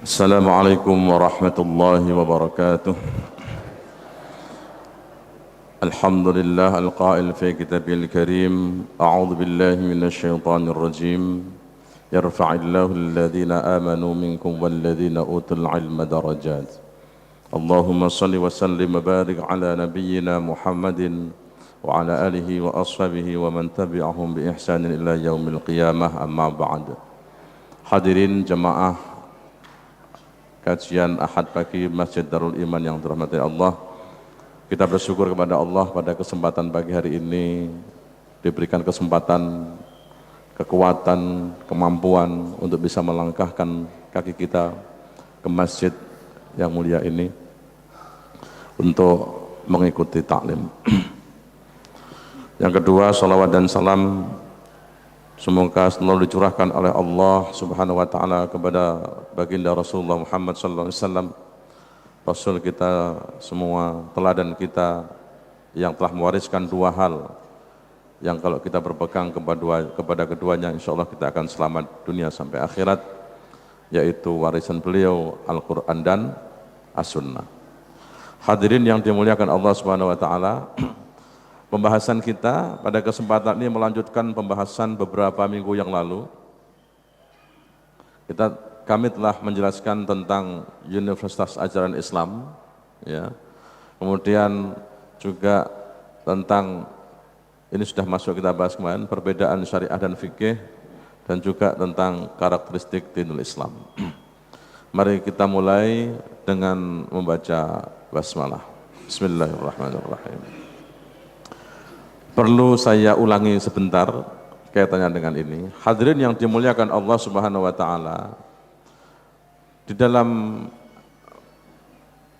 السلام عليكم ورحمة الله وبركاته. الحمد لله القائل في كتابه الكريم: أعوذ بالله من الشيطان الرجيم، يرفع الله الذين آمنوا منكم والذين أوتوا العلم درجات. اللهم صل وسلم وبارك على نبينا محمد وعلى آله وأصحابه ومن تبعهم بإحسان إلى يوم القيامة. أما بعد. Hadirin jemaah kajian Ahad pagi Masjid Darul Iman yang dirahmati Allah, kita bersyukur kepada Allah pada kesempatan pagi hari ini diberikan kesempatan, kekuatan, kemampuan untuk bisa melangkahkan kaki kita ke masjid yang mulia ini untuk mengikuti taklim. Yang kedua, salawat dan salam semoga selalu dicurahkan oleh Allah Subhanahu wa taala kepada baginda Rasulullah Muhammad sallallahu alaihi wasallam, Rasul kita semua, teladan kita yang telah mewariskan dua hal yang kalau kita berpegang kepada keduanya insyaallah kita akan selamat dunia sampai akhirat, yaitu warisan beliau Al-Qur'an dan As-Sunnah. Hadirin yang dimuliakan Allah Subhanahu wa taala, pembahasan kita pada kesempatan ini melanjutkan pembahasan beberapa minggu yang lalu. Kami telah menjelaskan tentang Universitas Ajaran Islam, ya. Kemudian juga tentang, ini sudah masuk kita bahas kemarin, perbedaan syariah dan fikih, dan juga tentang karakteristik dinul Islam. Mari kita mulai dengan membaca basmalah. Bismillahirrahmanirrahim. Perlu saya ulangi sebentar kaitannya dengan ini. Hadirin yang dimuliakan Allah Subhanahu wa taala, di dalam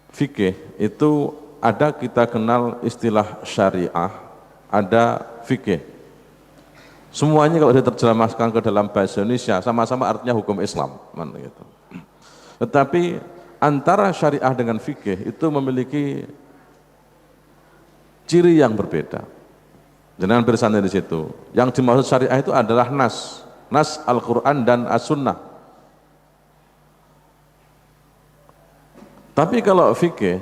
fikih itu ada kita kenal istilah syariah, ada fikih. Semuanya kalau diterjemahkan ke dalam bahasa Indonesia sama-sama artinya hukum Islam, gitu. Tetapi antara syariah dengan fikih itu memiliki ciri yang berbeda. Jangan bersandar di situ. Yang dimaksud syariah itu adalah nas Al-Quran dan As-Sunnah. Tapi kalau fikih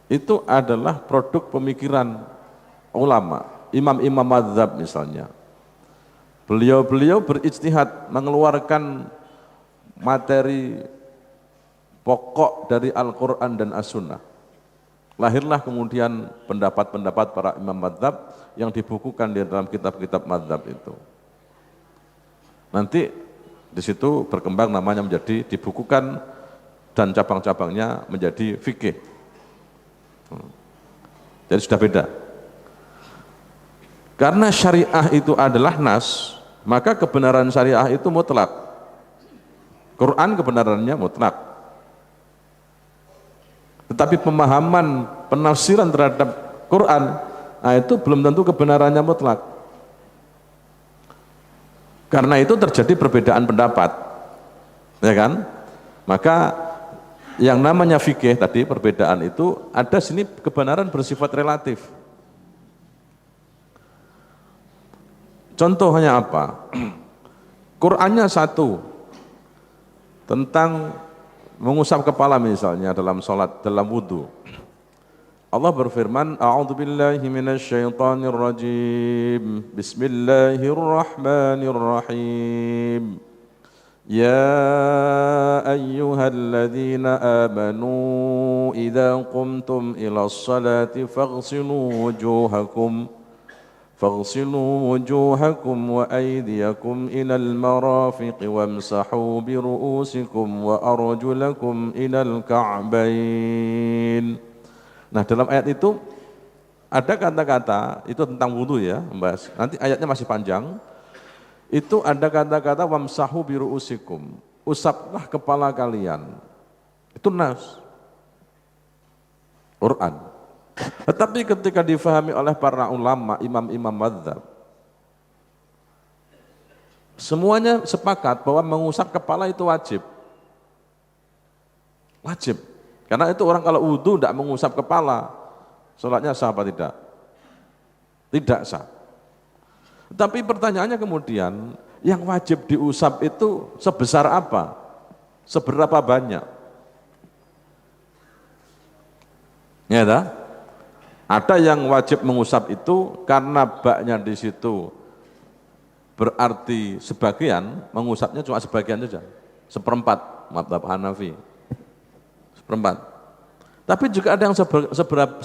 itu adalah produk pemikiran ulama, imam-imam mazhab misalnya. Beliau berijtihad mengeluarkan materi pokok dari Al-Quran dan As-Sunnah. Lahirlah kemudian pendapat-pendapat para imam mazhab yang dibukukan di dalam kitab-kitab mazhab itu. Nanti di situ berkembang namanya menjadi dibukukan dan cabang-cabangnya menjadi fikih. Jadi sudah beda. Karena syariah itu adalah nas, maka kebenaran syariah itu mutlak. Quran kebenarannya mutlak. Tetapi pemahaman, penafsiran terhadap Quran, nah itu belum tentu kebenarannya mutlak. Karena itu terjadi perbedaan pendapat, ya kan? Maka yang namanya fikih tadi, perbedaan itu ada sini kebenaran bersifat relatif. Contohnya apa? Qurannya satu, tentang mengusap kepala misalnya dalam sholat, dalam wudhu. Allah berfirman, A'udzubillahi minasyaitonir rajim. Bismillahirrahmanirrahim. Ya ayyuhalladzina amanu idza qumtum ilas salati faghsilu wujuhakum wa aydiyakum ilal marafiq wamsahu bi ru'usikum wa arjulakum ilal ka'bain. Nah, dalam ayat itu ada kata-kata itu tentang wudu, ya, membahas. Nanti ayatnya masih panjang. Itu ada kata-kata wamsahu bi ru'usikum, usaplah kepala kalian. Itu nas Quran. Tetapi ketika difahami oleh para ulama, imam-imam mazhab, semuanya sepakat bahwa mengusap kepala itu wajib. Wajib. Karena itu orang kalau wudu tidak mengusap kepala, sholatnya sah apa tidak? Tidak sah. Tapi pertanyaannya kemudian, yang wajib diusap itu sebesar apa? Seberapa banyak? Ya dah? Ada yang wajib mengusap itu karena baknya di situ berarti sebagian, mengusapnya cuma sebagian saja. Seperempat, mazhab Hanafi. Seperempat. Tapi juga ada yang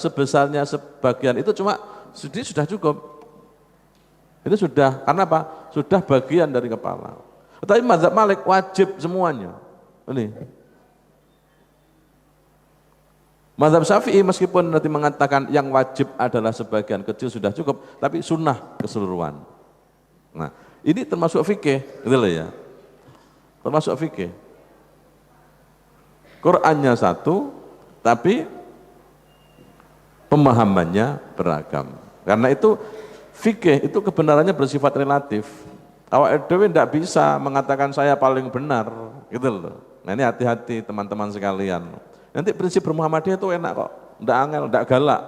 sebesarnya sebagian itu cuma sudah cukup. Itu sudah, karena apa? Sudah bagian dari kepala. Tapi mazhab Malik wajib semuanya. Ini. Mazhab Syafi'i meskipun nanti mengatakan yang wajib adalah sebagian kecil sudah cukup, tapi sunnah keseluruhan. Nah, ini termasuk fikih, gitu loh ya. Termasuk fikih. Qur'annya satu, tapi pemahamannya beragam. Karena itu fikih itu kebenarannya bersifat relatif. Awak dewe tidak bisa mengatakan saya paling benar, gitu loh. Nah ini hati-hati teman-teman sekalian. Nanti prinsip bermuhammadiyah itu enak kok, tidak angel, tidak galak.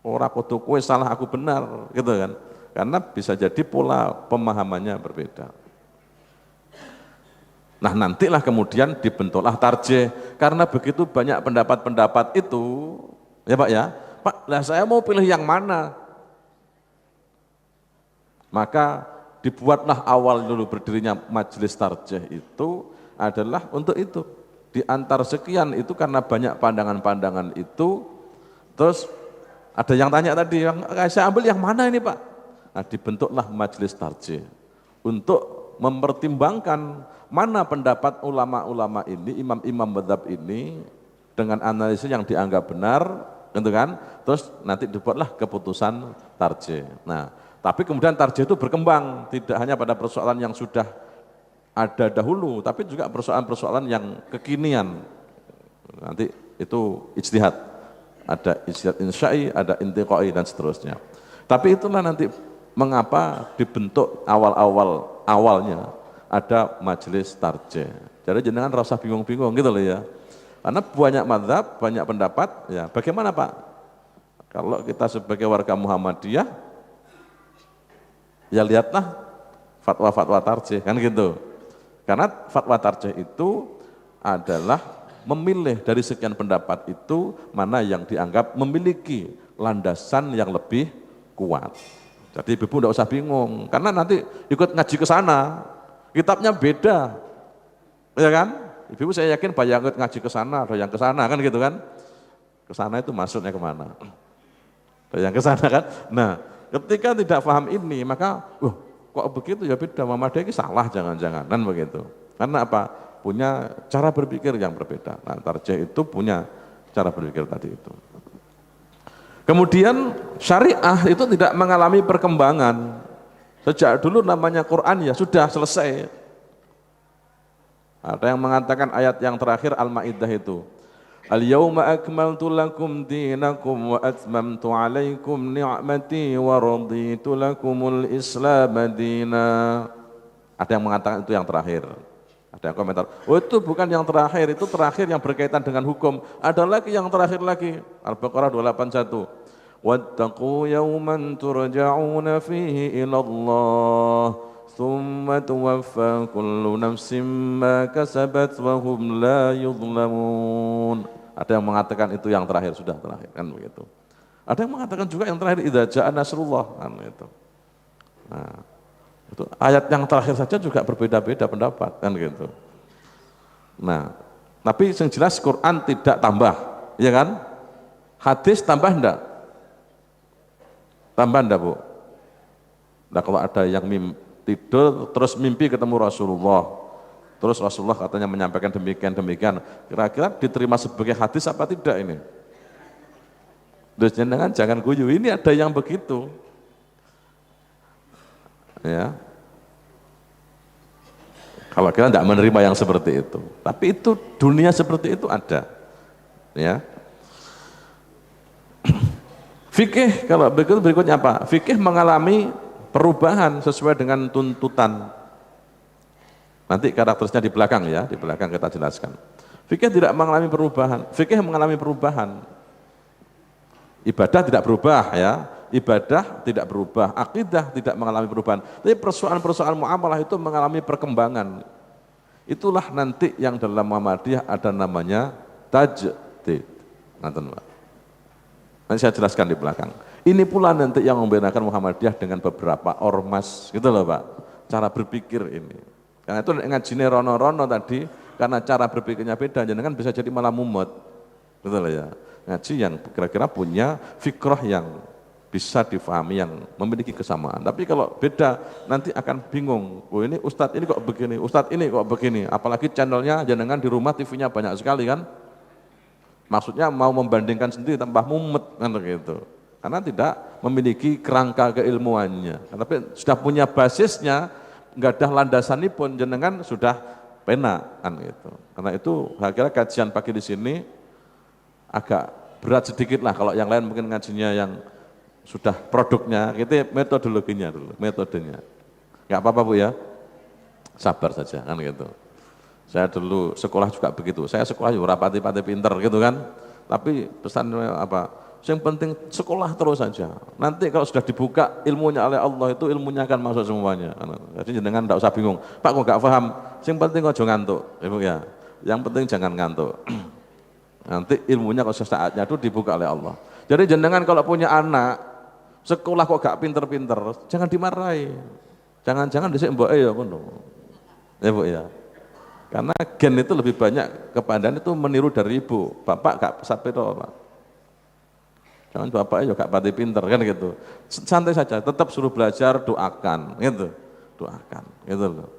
Ora kudu kowe salah aku benar, gitu kan. Karena bisa jadi pola pemahamannya berbeda. Nah nantilah kemudian dibentuklah tarjih, karena begitu banyak pendapat-pendapat itu, ya Pak ya, Pak, lah saya mau pilih yang mana? Maka dibuatlah awal dulu berdirinya majelis tarjih itu adalah untuk itu. Di antar sekian itu karena banyak pandangan-pandangan itu, terus ada yang tanya tadi, saya ambil yang mana ini Pak? Nah dibentuklah majelis tarjih untuk mempertimbangkan mana pendapat ulama-ulama ini, imam-imam mazhab ini dengan analisis yang dianggap benar, gitu kan? Terus nanti dibuatlah keputusan tarjih. Nah, tapi kemudian tarjih itu berkembang, tidak hanya pada persoalan yang sudah ada dahulu, tapi juga persoalan-persoalan yang kekinian. Nanti itu ijtihad. Ada ijtihad insya'i, ada intiqai dan seterusnya. Tapi itulah nanti mengapa dibentuk awalnya ada majelis tarjih. Jadi jangan rasa bingung-bingung gitu loh ya. Karena banyak mazhab, banyak pendapat, ya bagaimana Pak? Kalau kita sebagai warga Muhammadiyah, ya lihatlah fatwa-fatwa tarjih, kan gitu. Karena fatwa tarjih itu adalah memilih dari sekian pendapat itu mana yang dianggap memiliki landasan yang lebih kuat. Jadi ibu tidak usah bingung, karena nanti ikut ngaji ke sana, kitabnya beda, ya kan? Ibu saya yakin banyak yang ngaji ke sana, ada yang ke sana kan gitu kan? Ke sana itu maksudnya kemana? Ada yang ke sana kan? Nah, ketika tidak paham ini, maka, kok begitu ya beda, Muhammadiyah ini salah jangan-jangan, kan begitu. Karena apa? Punya cara berpikir yang berbeda. Nah, tarjih itu punya cara berpikir tadi itu. Kemudian syariah itu tidak mengalami perkembangan. Sejak dulu namanya Quran ya sudah selesai. Ada yang mengatakan ayat yang terakhir Al-Maidah itu, Al-yawma akmaltu lakum dinakum wa atmamtu alaikum ni'mati wa raditu lakumul Islam dina. Ada yang mengatakan itu yang terakhir. Ada yang komentar, itu bukan yang terakhir, itu terakhir yang berkaitan dengan hukum. Ada lagi yang terakhir lagi, Al-Baqarah 281. Wattaqu yawman turja'una fihi ilallah, thumma tuwaffa kullu nafsim ma kasabat wa hum la yudhlamun. Ada yang mengatakan itu yang terakhir, sudah terakhir, kan begitu. Ada yang mengatakan juga yang terakhir, idza ja'a nasrullah, kan itu. Nah, itu ayat yang terakhir saja juga berbeda-beda pendapat kan gitu. Nah, tapi yang jelas Quran tidak tambah, ya kan? Hadis tambah enggak? Tambah enggak, Bu? Nah, kalau ada yang tidur terus mimpi ketemu Rasulullah, terus Rasulullah katanya menyampaikan demikian, kira-kira diterima sebagai hadis apa tidak ini? Terus jangan guyu, ini ada yang begitu. Ya, kalau kita tidak menerima yang seperti itu, tapi itu dunia seperti itu ada, ya. Fikih kalau berikutnya apa? Fikih mengalami perubahan sesuai dengan tuntutan. Nanti karakterisnya di belakang ya, di belakang kita jelaskan. Fikih tidak mengalami perubahan, fikih mengalami perubahan. Ibadah tidak berubah ya. Ibadah tidak berubah, akidah tidak mengalami perubahan. Tapi persoalan-persoalan muamalah itu mengalami perkembangan. Itulah nanti yang dalam Muhammadiyah ada namanya tajdid. Ngaten, Pak. Nanti saya jelaskan di belakang. Ini pula nanti yang membedakan Muhammadiyah dengan beberapa ormas, gitu loh Pak. Cara berpikir ini. Karena itu ngajine rono-rono tadi, karena cara berpikirnya beda, jangan bisa jadi malah mumet. Gitu loh ya. Ngaji yang kira-kira punya fikrah yang bisa difahami, yang memiliki kesamaan. Tapi kalau beda, nanti akan bingung. Oh ini Ustadz ini kok begini, Ustadz ini kok begini. Apalagi channelnya jenengan di rumah TV-nya banyak sekali kan. Maksudnya mau membandingkan sendiri tambah mumet kan gitu. Karena tidak memiliki kerangka keilmuannya. Tapi sudah punya basisnya, nggak ada landasan pun jenengan sudah pena kan gitu. Karena itu kira-kira kajian pagi di sini agak berat sedikit lah. Kalau yang lain mungkin ngajinya yang sudah produknya, itu metodologinya dulu, metodenya. Nggak apa-apa Bu ya, sabar saja kan gitu. Saya dulu sekolah juga begitu. Saya sekolah juga rapati-pati pinter gitu kan. Tapi pesan apa? Yang penting sekolah terus saja. Nanti kalau sudah dibuka ilmunya oleh Allah itu ilmunya akan masuk semuanya. Jadi jangan tidak usah bingung. Pak kok nggak paham? Yang penting ojo ngantuk, Ibu ya. Yang penting jangan ngantuk. Nanti ilmunya kalau saatnya itu dibuka oleh Allah. Jadi jenengan kalau punya anak sekolah kok gak pinter-pinter, jangan dimarahi. Jangan-jangan disik mbok ya ngono. Ya Bu ya. Karena gen itu lebih banyak kepandaian itu meniru dari ibu. Bapak gak sampai to, Pak. Jangan bapaknya juga gak pati pinter kan gitu. Santai saja, tetap suruh belajar, doakan gitu. Doakan gitu loh.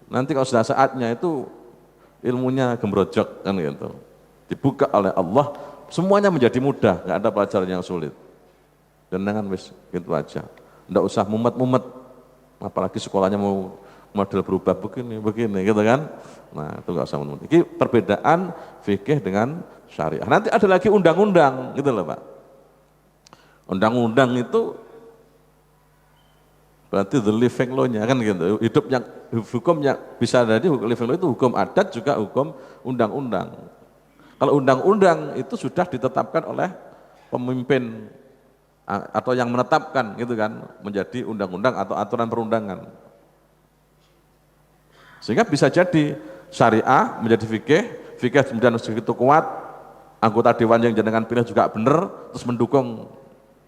Nanti kalau sudah saatnya itu ilmunya gembrojok kan gitu. Dibuka oleh Allah, semuanya menjadi mudah, nggak ada pelajaran yang sulit. Jangan wis gitu aja. Nggak usah mumet-mumet. Apalagi sekolahnya mau model berubah begini gitu kan. Nah, itu nggak usah mumet. Ini perbedaan fikih dengan syariah. Nanti ada lagi undang-undang gitu loh, Pak. Undang-undang itu berarti the living law-nya kan gitu. Hidupnya hukumnya bisa jadi living law itu hukum adat juga hukum undang-undang. Kalau undang-undang itu sudah ditetapkan oleh pemimpin atau yang menetapkan gitu kan, menjadi undang-undang atau aturan perundangan. Sehingga bisa jadi syariah menjadi fikih, fikih kemudian segitu kuat, anggota dewan yang jenengan pilih juga benar, terus mendukung,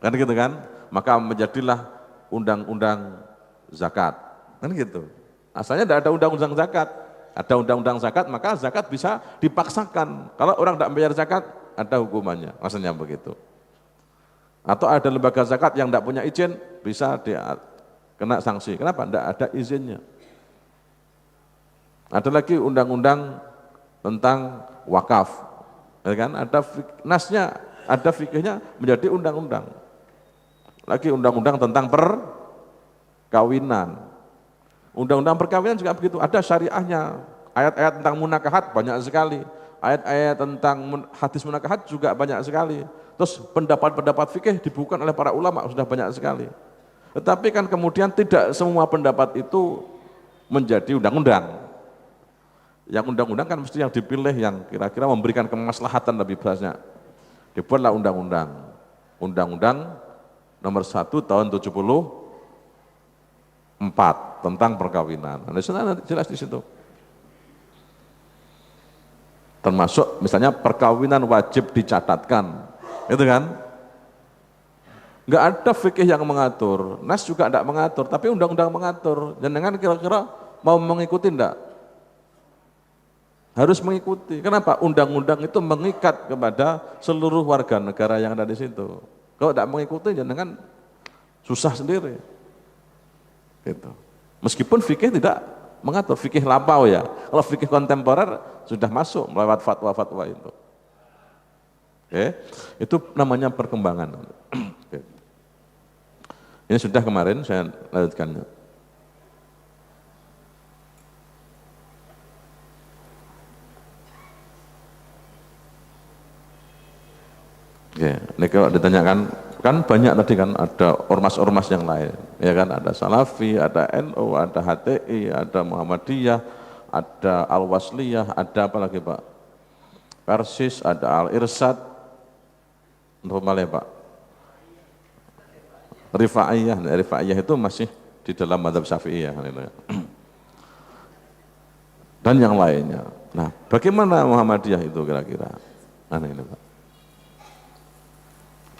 kan gitu kan, maka menjadilah undang-undang zakat, kan gitu. Asalnya tidak ada undang-undang zakat, ada undang-undang zakat, maka zakat bisa dipaksakan. Kalau orang tidak membayar zakat, ada hukumannya, maksudnya begitu. Atau ada lembaga zakat yang tidak punya izin, bisa dia kena sanksi. Kenapa? Tidak ada izinnya. Ada lagi undang-undang tentang wakaf, ya kan? Ada nasnya, ada fikihnya menjadi undang-undang. Lagi undang-undang tentang perkawinan. Undang-undang perkawinan juga begitu, ada syariahnya. Ayat-ayat tentang munakahat banyak sekali. Ayat-ayat tentang hadis munakahat juga banyak sekali. Terus pendapat-pendapat fikih dibuka oleh para ulama sudah banyak sekali. Tetapi kan kemudian tidak semua pendapat itu menjadi undang-undang. Yang undang-undang kan mesti yang dipilih yang kira-kira memberikan kemaslahatan lebih banyak. Dibuatlah undang-undang. Undang-undang nomor 1 tahun 74 tentang perkawinan. Nah, jelas di situ. Termasuk misalnya perkawinan wajib dicatatkan. Itu kan? Enggak ada fikih yang mengatur. Nas juga enggak mengatur, tapi undang-undang mengatur. Jangan kira-kira mau mengikuti enggak? Harus mengikuti. Kenapa? Undang-undang itu mengikat kepada seluruh warga negara yang ada di situ. Kalau tidak mengikuti, jangan susah sendiri. Gitu. Meskipun fikih tidak mengatur, fikih lampau ya. Kalau fikih kontemporer sudah masuk melewat fatwa-fatwa itu. Oke, itu namanya perkembangan. Oke. Ini sudah kemarin saya lanjutkan. Oke, ini kalau ditanyakan, kan banyak tadi kan ada ormas-ormas yang lain, ya kan ada Salafi, ada NU, ada HTI, ada Muhammadiyah, ada Al-Wasliyah, ada apa lagi Pak? Persis, ada Al-Irsad, normalnya Pak. Rifaiyah itu masih di dalam mazhab Syafi'iyah kan itu ya. Dan yang lainnya. Nah, bagaimana Muhammadiyah itu kira-kira? Ini Pak.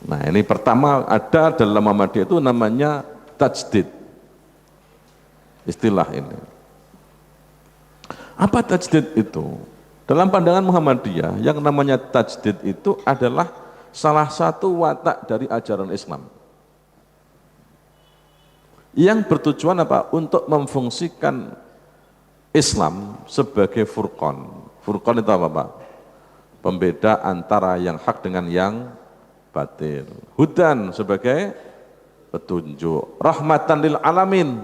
Nah ini pertama ada dalam Muhammadiyah itu namanya tajdid. Istilah ini. Apa tajdid itu? Dalam pandangan Muhammadiyah yang namanya tajdid itu adalah salah satu watak dari ajaran Islam. Yang bertujuan apa? Untuk memfungsikan Islam sebagai furqan. Furqan itu apa Pak? Pembeda antara yang hak dengan yang batil. Hudan sebagai petunjuk. Rahmatan lil alamin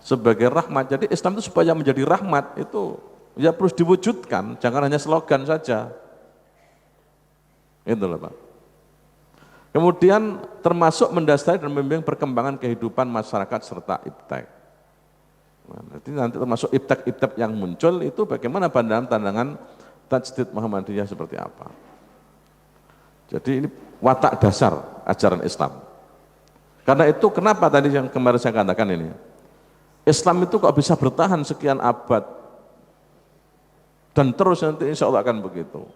sebagai rahmat. Jadi Islam itu supaya menjadi rahmat itu ya terus diwujudkan, jangan hanya slogan saja. Itu loh Pak. Kemudian termasuk mendasari dan membimbing perkembangan kehidupan masyarakat serta iptek. Nanti termasuk iptek-iptek yang muncul itu bagaimana pandangan tajdid Muhammadiyah seperti apa. Jadi ini watak dasar ajaran Islam. Karena itu kenapa tadi yang kemarin saya katakan ini, Islam itu kok bisa bertahan sekian abad dan terus nanti insya Allah akan begitu.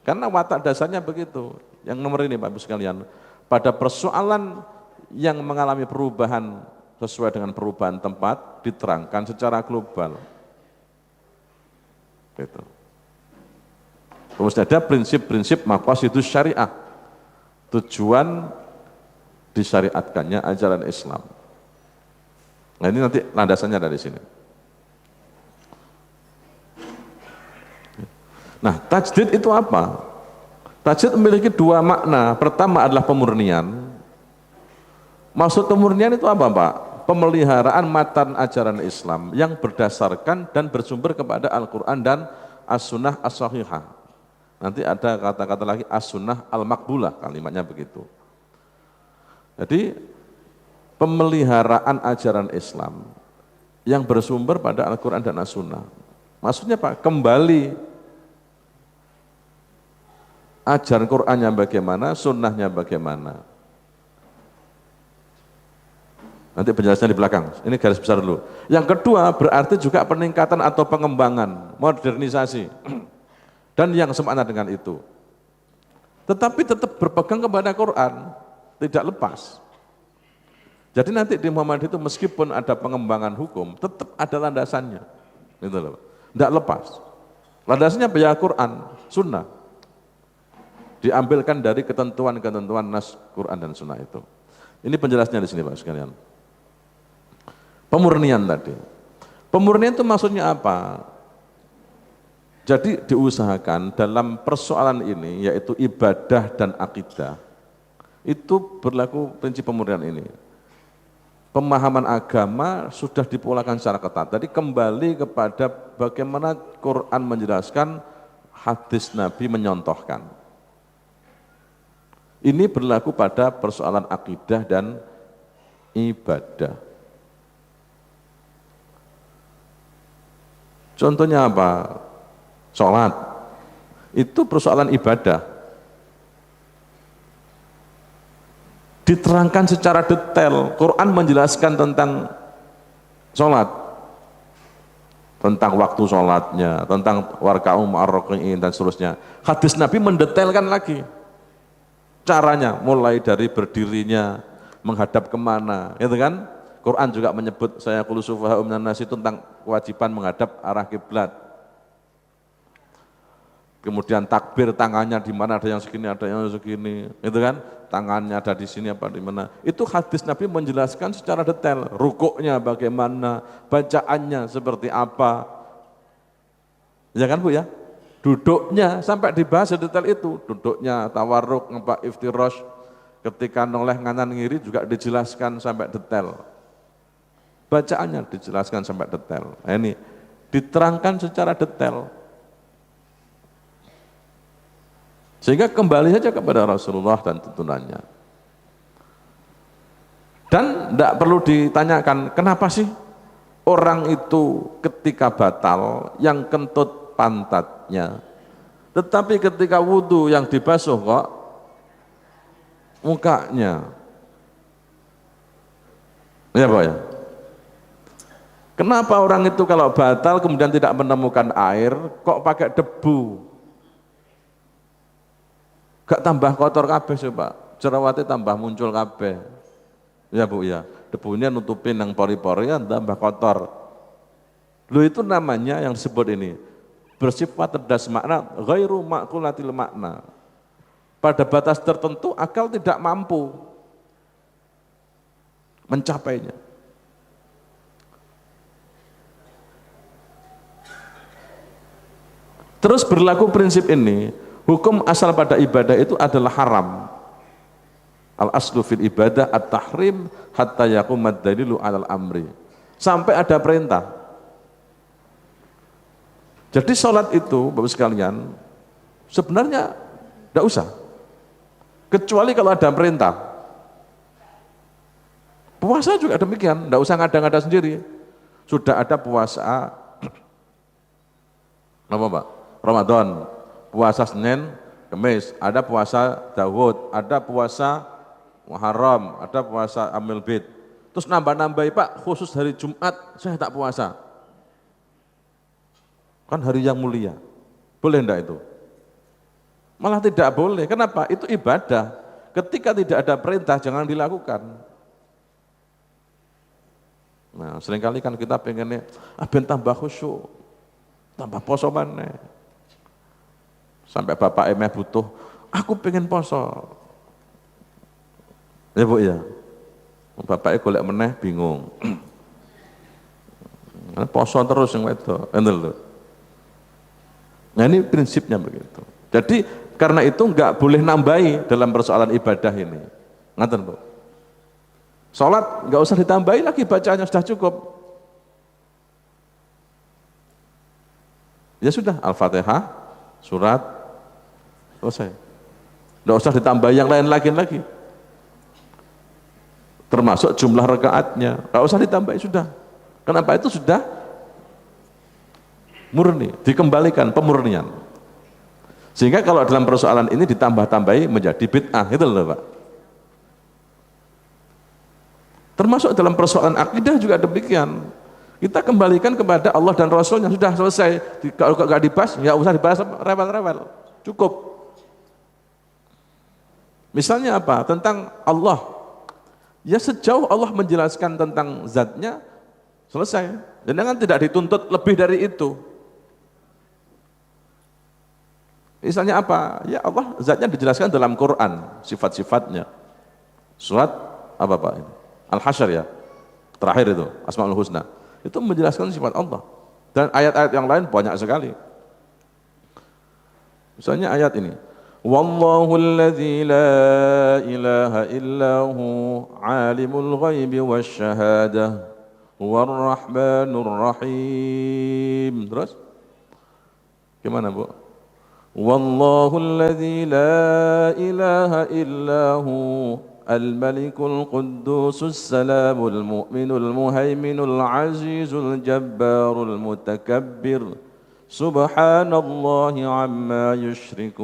Karena watak dasarnya begitu. Yang nomor ini Bapak Ibu sekalian, pada persoalan yang mengalami perubahan sesuai dengan perubahan tempat diterangkan secara global. Gitu. Terus ada prinsip-prinsip maqasidus syariah, tujuan disyariatkannya ajaran Islam. Nah ini nanti landasannya dari sini. Nah tajdid itu apa? Tajdid memiliki dua makna. Pertama adalah pemurnian. Maksud pemurnian itu apa Pak? Pemeliharaan matan ajaran Islam yang berdasarkan dan bersumber kepada Al-Quran dan As-Sunnah As-Sahihah. Nanti ada kata-kata lagi As-Sunnah Al-Maqbulah, kalimatnya begitu. Jadi pemeliharaan ajaran Islam yang bersumber pada Al-Quran dan As-Sunnah. Maksudnya Pak, kembali ajaran Qurannya bagaimana, sunnahnya bagaimana. Nanti penjelasannya di belakang, ini garis besar dulu. Yang kedua berarti juga peningkatan atau pengembangan, modernisasi. Dan yang semakna dengan itu. Tetapi tetap berpegang kepada Quran, tidak lepas. Jadi nanti di Muhammadiyah itu meskipun ada pengembangan hukum, tetap ada landasannya. Gitu loh. Tidak lepas. Landasannya baca Quran, sunnah. Diambilkan dari ketentuan-ketentuan nas Quran dan sunnah itu. Ini penjelasnya di sini Pak sekalian. Pemurnian tadi. Pemurnian itu maksudnya apa? Jadi diusahakan dalam persoalan ini yaitu ibadah dan akidah. Itu berlaku prinsip pemurnian ini. Pemahaman agama sudah dipolakan secara ketat. Jadi kembali kepada bagaimana Quran menjelaskan, hadis Nabi menyontohkan. Ini berlaku pada persoalan akidah dan ibadah. Contohnya apa? Sholat. Itu persoalan ibadah. Diterangkan secara detail. Quran menjelaskan tentang sholat. Tentang waktu sholatnya, tentang warka'u ma'ar-raki'in dan seterusnya. Hadis Nabi mendetailkan lagi. Caranya, mulai dari berdirinya, menghadap kemana, gitu kan? Quran juga menyebut saya qulu sufaha'u minan nas itu tentang kewajiban menghadap arah kiblat. Kemudian takbir tangannya di mana, ada yang segini, ada yang segini, gitu kan? Tangannya ada di sini apa di mana? Itu hadis Nabi menjelaskan secara detail. Rukuknya bagaimana, bacaannya seperti apa. Ya kan Bu ya? Duduknya sampai dibahas detail itu. Duduknya tawarruk, ngebak iftirosh, ketika noleh nganan ngiri juga dijelaskan sampai detail. Bacaannya dijelaskan sampai detail. Nah, ini diterangkan secara detail. Sehingga kembali saja kepada Rasulullah dan tuntunannya. Dan tidak perlu ditanyakan, kenapa sih orang itu ketika batal yang kentut pantatnya, tetapi ketika wudhu yang dibasuh kok mukanya. Ya Pak ya? Kenapa orang itu kalau batal kemudian tidak menemukan air, kok pakai debu? Gak tambah kotor kabeh sih Pak. jerawatnya tambah muncul kabeh. Ya Bu ya, debunya nutupin yang pori-pori tambah kotor. Lu itu namanya yang disebut ini bersifat cerdas makna, ghairu ma'qulatil makna. Pada batas tertentu akal tidak mampu mencapainya. Terus berlaku prinsip ini, hukum asal pada ibadah itu adalah haram. Al-aslu fil ibadah at-tahrim hatta yaqumad dalilu alal amri. Sampai ada perintah. Jadi sholat itu, Bapak sekalian, sebenarnya tidak usah. Kecuali kalau ada perintah. Puasa juga demikian, tidak usah ngada-ngada sendiri. Sudah ada puasa, apa Pak? Ramadan, puasa Senin, Kamis, ada puasa Daud, ada puasa Muharram, ada puasa Amil Bid. Terus nambah-nambahi Pak, khusus hari Jumat saya tak puasa. Kan hari yang mulia. Boleh enggak itu? Malah tidak boleh. Kenapa? Itu ibadah. Ketika tidak ada perintah jangan dilakukan. Nah, seringkali kan kita pengennya ben tambah khusyuk, tambah poso maneh. Sampai bapak emeh butuh, aku pengen poso. Ya Bu ya. Bapaknya golek meneh bingung. Poso terus yang wedok, enten lho. Nah ini prinsipnya begitu. Jadi karena itu enggak boleh nambahi dalam persoalan ibadah ini. Ngaten Bu. Salat enggak usah ditambahi lagi bacaannya sudah cukup. Ya sudah, Al-Fatihah, surat, selesai. Enggak usah ditambah yang lain lagi. Termasuk jumlah rakaatnya, enggak usah ditambah sudah. Kenapa? Itu sudah murni, dikembalikan pemurnian. Sehingga kalau dalam persoalan ini ditambah-tambahi menjadi bid'ah, itu loh Pak. Termasuk dalam persoalan akidah juga demikian. Kita kembalikan kepada Allah dan Rasulnya, sudah selesai. Kalau enggak dibahas, ya usah dibahas rewel-rewel, cukup. Misalnya apa? Tentang Allah. Ya sejauh Allah menjelaskan tentang zatnya, selesai. Dan jangan tidak dituntut lebih dari itu. Misalnya apa? Ya Allah zatnya dijelaskan dalam Quran, sifat-sifatnya. Surat apa Pak ini? Al-Hasyr ya, terakhir itu, Asmaul Husna. Itu menjelaskan sifat Allah. Dan ayat-ayat yang lain banyak sekali. Misalnya ayat ini. Wallahu alladzi la ilaha illahu alimul ghaibi wasyahadah huwar rahmanur rahim. Terus? Gimana Bu? Wallahu alladzi la ilaha illahu al-malikul quddusus salamul mu'minul muhaiminul azizul jabbarul mutakabbir subhanallahi amma yushrikun.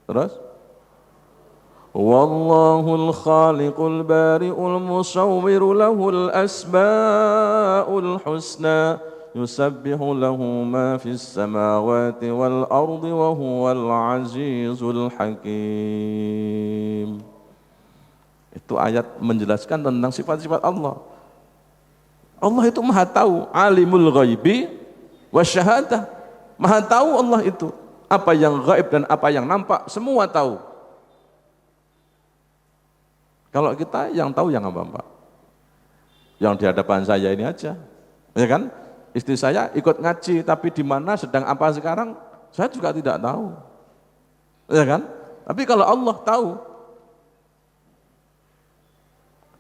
Terus? Wallahul khaliqul bari'ul musawwiru lahul asma'ul husna yusabbihu lahu ma fis samawati wal ardi wa huwal azizul hakim. Itu ayat menjelaskan tentang sifat-sifat Allah. Allah itu maha tahu, alimul ghaibi wasyahadah. Maha tahu Allah itu. Apa yang gaib dan apa yang nampak, semua tahu. Kalau kita yang tahu yang apa Pak? Yang di hadapan saya ini aja. Ya kan? Istri saya ikut ngaji, tapi di mana sedang apa sekarang, saya juga tidak tahu. Ya kan? Tapi kalau Allah tahu.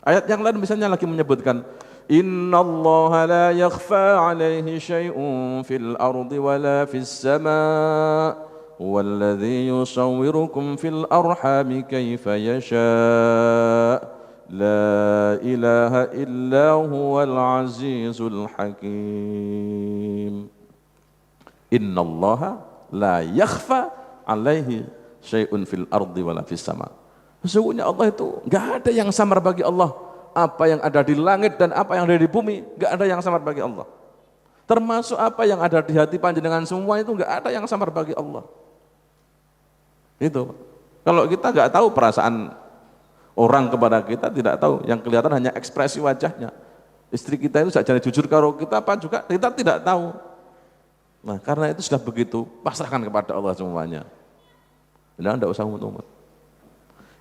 Ayat yang lain misalnya lagi menyebutkan innallaha la yakhfa 'alaihi syai'un fil ardi wala fis sama' huwallazi yusawwirukum fil arhami kaifa yasha' la ilaha illa huwal azizul hakim. Innallaha la yakhfa 'alaihi syai'un fil ardi wala fis sama'. Sesungguhnya Allah itu enggak ada yang samar bagi Allah. Apa yang ada di langit dan apa yang ada di bumi, enggak ada yang samar bagi Allah. Termasuk apa yang ada di hati panjenengan semua itu enggak ada yang samar bagi Allah. Itu. Kalau kita nggak tahu perasaan orang kepada kita, tidak tahu, yang kelihatan hanya ekspresi wajahnya. Istri kita itu sakjane jujur karo kita apa juga kita tidak tahu. Nah, karena itu sudah begitu, pasrahkan kepada Allah semuanya. Tidak usah umut-umut.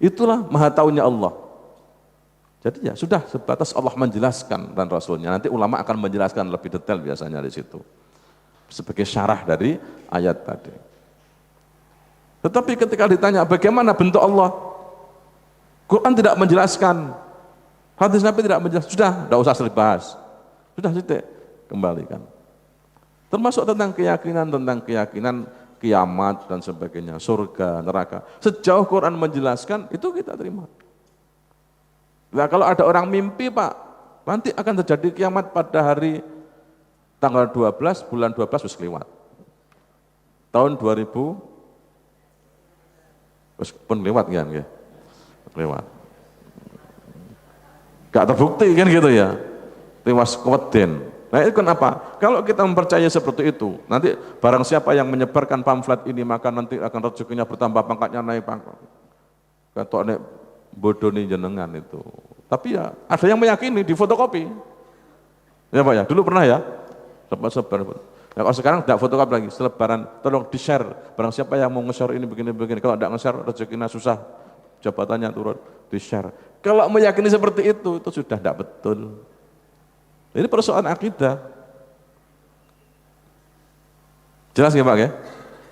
Itulah maha taunya Allah. Jadi ya sudah, sebatas Allah menjelaskan dan Rasulnya. Nanti ulama akan menjelaskan lebih detail biasanya di situ. Sebagai syarah dari ayat tadi. Tetapi ketika ditanya bagaimana bentuk Allah, Quran tidak menjelaskan, hadis Nabi tidak menjelaskan, sudah, tidak usah dibahas. Sudah, titik, kembalikan. Termasuk tentang keyakinan kiamat dan sebagainya, surga, neraka. Sejauh Quran menjelaskan, itu kita terima. Nah, kalau ada orang mimpi, Pak, nanti akan terjadi kiamat pada hari tanggal 12, bulan 12 wis lewat. Tahun 2000 wis pun lewat kan ya. Lewat. Gak terbukti kan gitu ya. Tewas keweden. Nah itu kenapa? Kalau kita mempercayai seperti itu, nanti barang siapa yang menyebarkan pamflet ini maka nanti akan rezekinya bertambah, pangkatnya naik pangkat. Katok nek bodoh nih jenengan itu. Tapi ya ada yang meyakini di fotokopi. Ya Pak ya, dulu pernah ya. Sebar. Nah, kalau sekarang tidak fotokopi lagi, selebaran, tolong di-share. Barang siapa yang mau nge-share ini begini-begini, kalau tidak nge-share rezekinya susah, jabatannya turun, di-share. Kalau meyakini seperti itu sudah tidak betul. Ini persoalan akidah. Jelas ya Pak ya?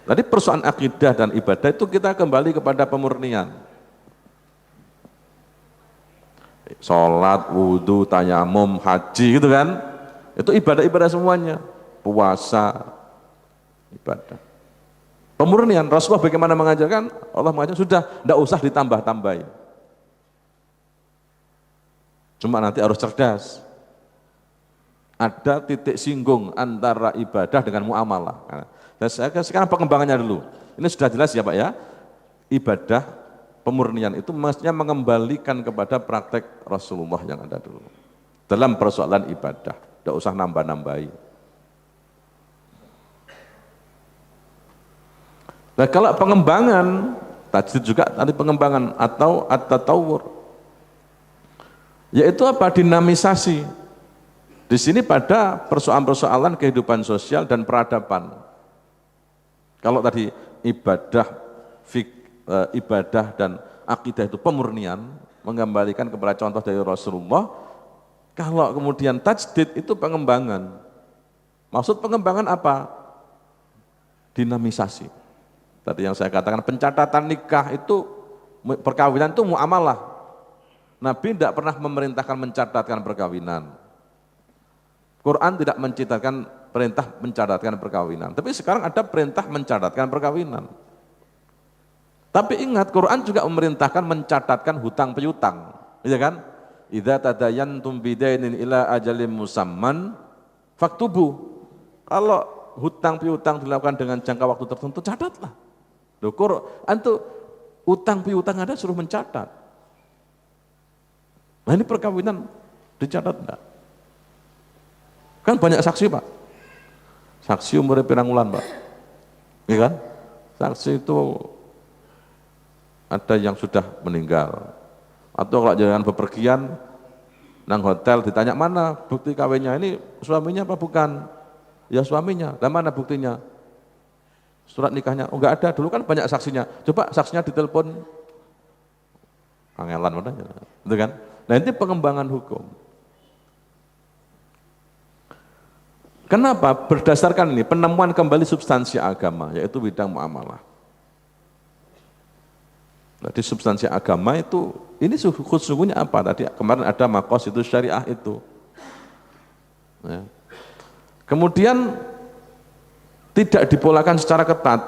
Tadi persoalan akidah dan ibadah itu kita kembali kepada pemurnian. Sholat, wudhu, tayamum, haji gitu kan. Itu ibadah-ibadah semuanya. Puasa, ibadah. Pemurnian, Rasulullah bagaimana mengajarkan? Allah mengajarkan, sudah, tidak usah ditambah-tambahi. Cuma nanti harus cerdas. Ada titik singgung antara ibadah dengan muamalah. Dan sekarang pengembangannya dulu. Ini sudah jelas ya Pak ya. Ibadah, pemurnian itu maksudnya mengembalikan kepada praktek Rasulullah yang ada dulu. Dalam persoalan ibadah, tidak usah nambah-nambahi. Nah kalau pengembangan, tajdid juga tadi pengembangan atau at-tatawur. Yaitu apa? Dinamisasi. Di sini pada persoalan-persoalan kehidupan sosial dan peradaban. Kalau tadi ibadah dan akidah itu pemurnian, mengembalikan kepada contoh dari Rasulullah. Kalau kemudian tajdid itu pengembangan. Maksud pengembangan apa? Dinamisasi. Tadi yang saya katakan pencatatan nikah itu, perkawinan itu muamalah. Nabi tidak pernah memerintahkan mencatatkan perkawinan. Quran tidak mencatatkan perintah mencatatkan perkawinan. Tapi sekarang ada perintah mencatatkan perkawinan. Tapi ingat, Quran juga memerintahkan mencatatkan hutang piutang. Iya kan? Idza tadayantum bidainin ila ajalin musamman faktubu. Kalau hutang piutang dilakukan dengan jangka waktu tertentu, catatlah. Loh, Quran tuh hutang piutang ada suruh mencatat. Nah ini perkawinan dicatat enggak? Kan banyak saksi Pak. Saksi umurnya pirang wulan Pak. Iya kan? Saksi itu ada yang sudah meninggal. Atau kalau jangan bepergian, nang hotel ditanya mana bukti kawinnya, ini suaminya apa bukan? Ya suaminya, dan mana buktinya? Surat nikahnya, oh enggak ada, dulu kan banyak saksinya. Coba saksinya ditelepon, kangelan udah, gitu kan? Nah ini pengembangan hukum. Kenapa? Berdasarkan ini, penemuan kembali substansi agama, yaitu bidang muamalah. Jadi substansi agama itu, ini sesungguhnya apa? Tadi kemarin ada maqasid itu syariah itu. Ya. Kemudian tidak dipolakan secara ketat.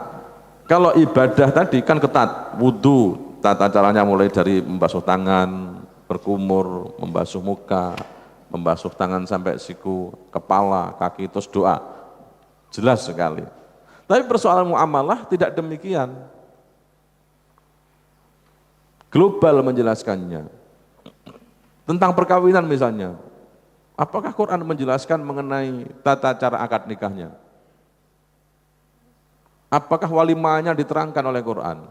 Kalau ibadah tadi kan ketat, wudhu, tata caranya mulai dari membasuh tangan, berkumur, membasuh muka, membasuh tangan sampai siku, kepala, kaki, terus doa. Jelas sekali. Tapi persoalan muamalah tidak demikian. Global menjelaskannya. Tentang perkawinan misalnya. Apakah Quran menjelaskan mengenai tata cara akad nikahnya? Apakah walimahnya diterangkan oleh Quran?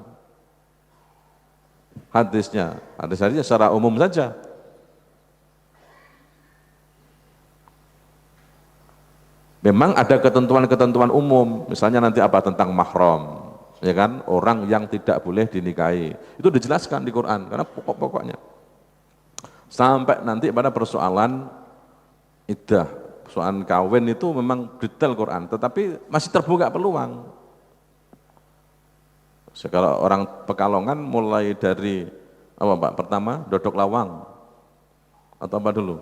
hadisnya secara umum saja. Memang ada ketentuan-ketentuan umum, misalnya nanti apa tentang mahram, ya kan, orang yang tidak boleh dinikahi. Itu dijelaskan di Quran, karena pokok-pokoknya. Sampai nanti pada persoalan iddah, persoalan kawin itu memang detail Quran, tetapi masih terbuka peluang. Kalau orang Pekalongan mulai dari apa Pak? Pertama dodok lawang atau apa dulu?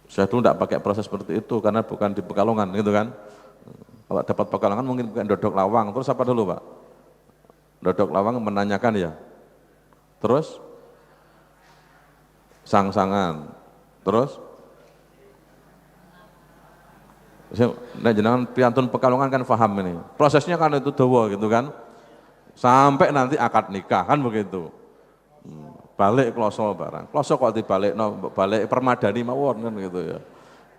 Saya dulu tidak pakai proses seperti itu karena bukan di Pekalongan gitu kan. Kalau dapat Pekalongan mungkin bukan dodok lawang. Terus apa dulu Pak? Dodok lawang menanyakan ya. Terus sang-sangan. Terus nah jenengan piantun Pekalongan kan paham ini. Prosesnya kan itu dawa gitu kan. Sampai nanti akad nikah kan begitu. Balik kloso barang. Kloso kok dibalik no, balik permadani mawon kan gitu ya.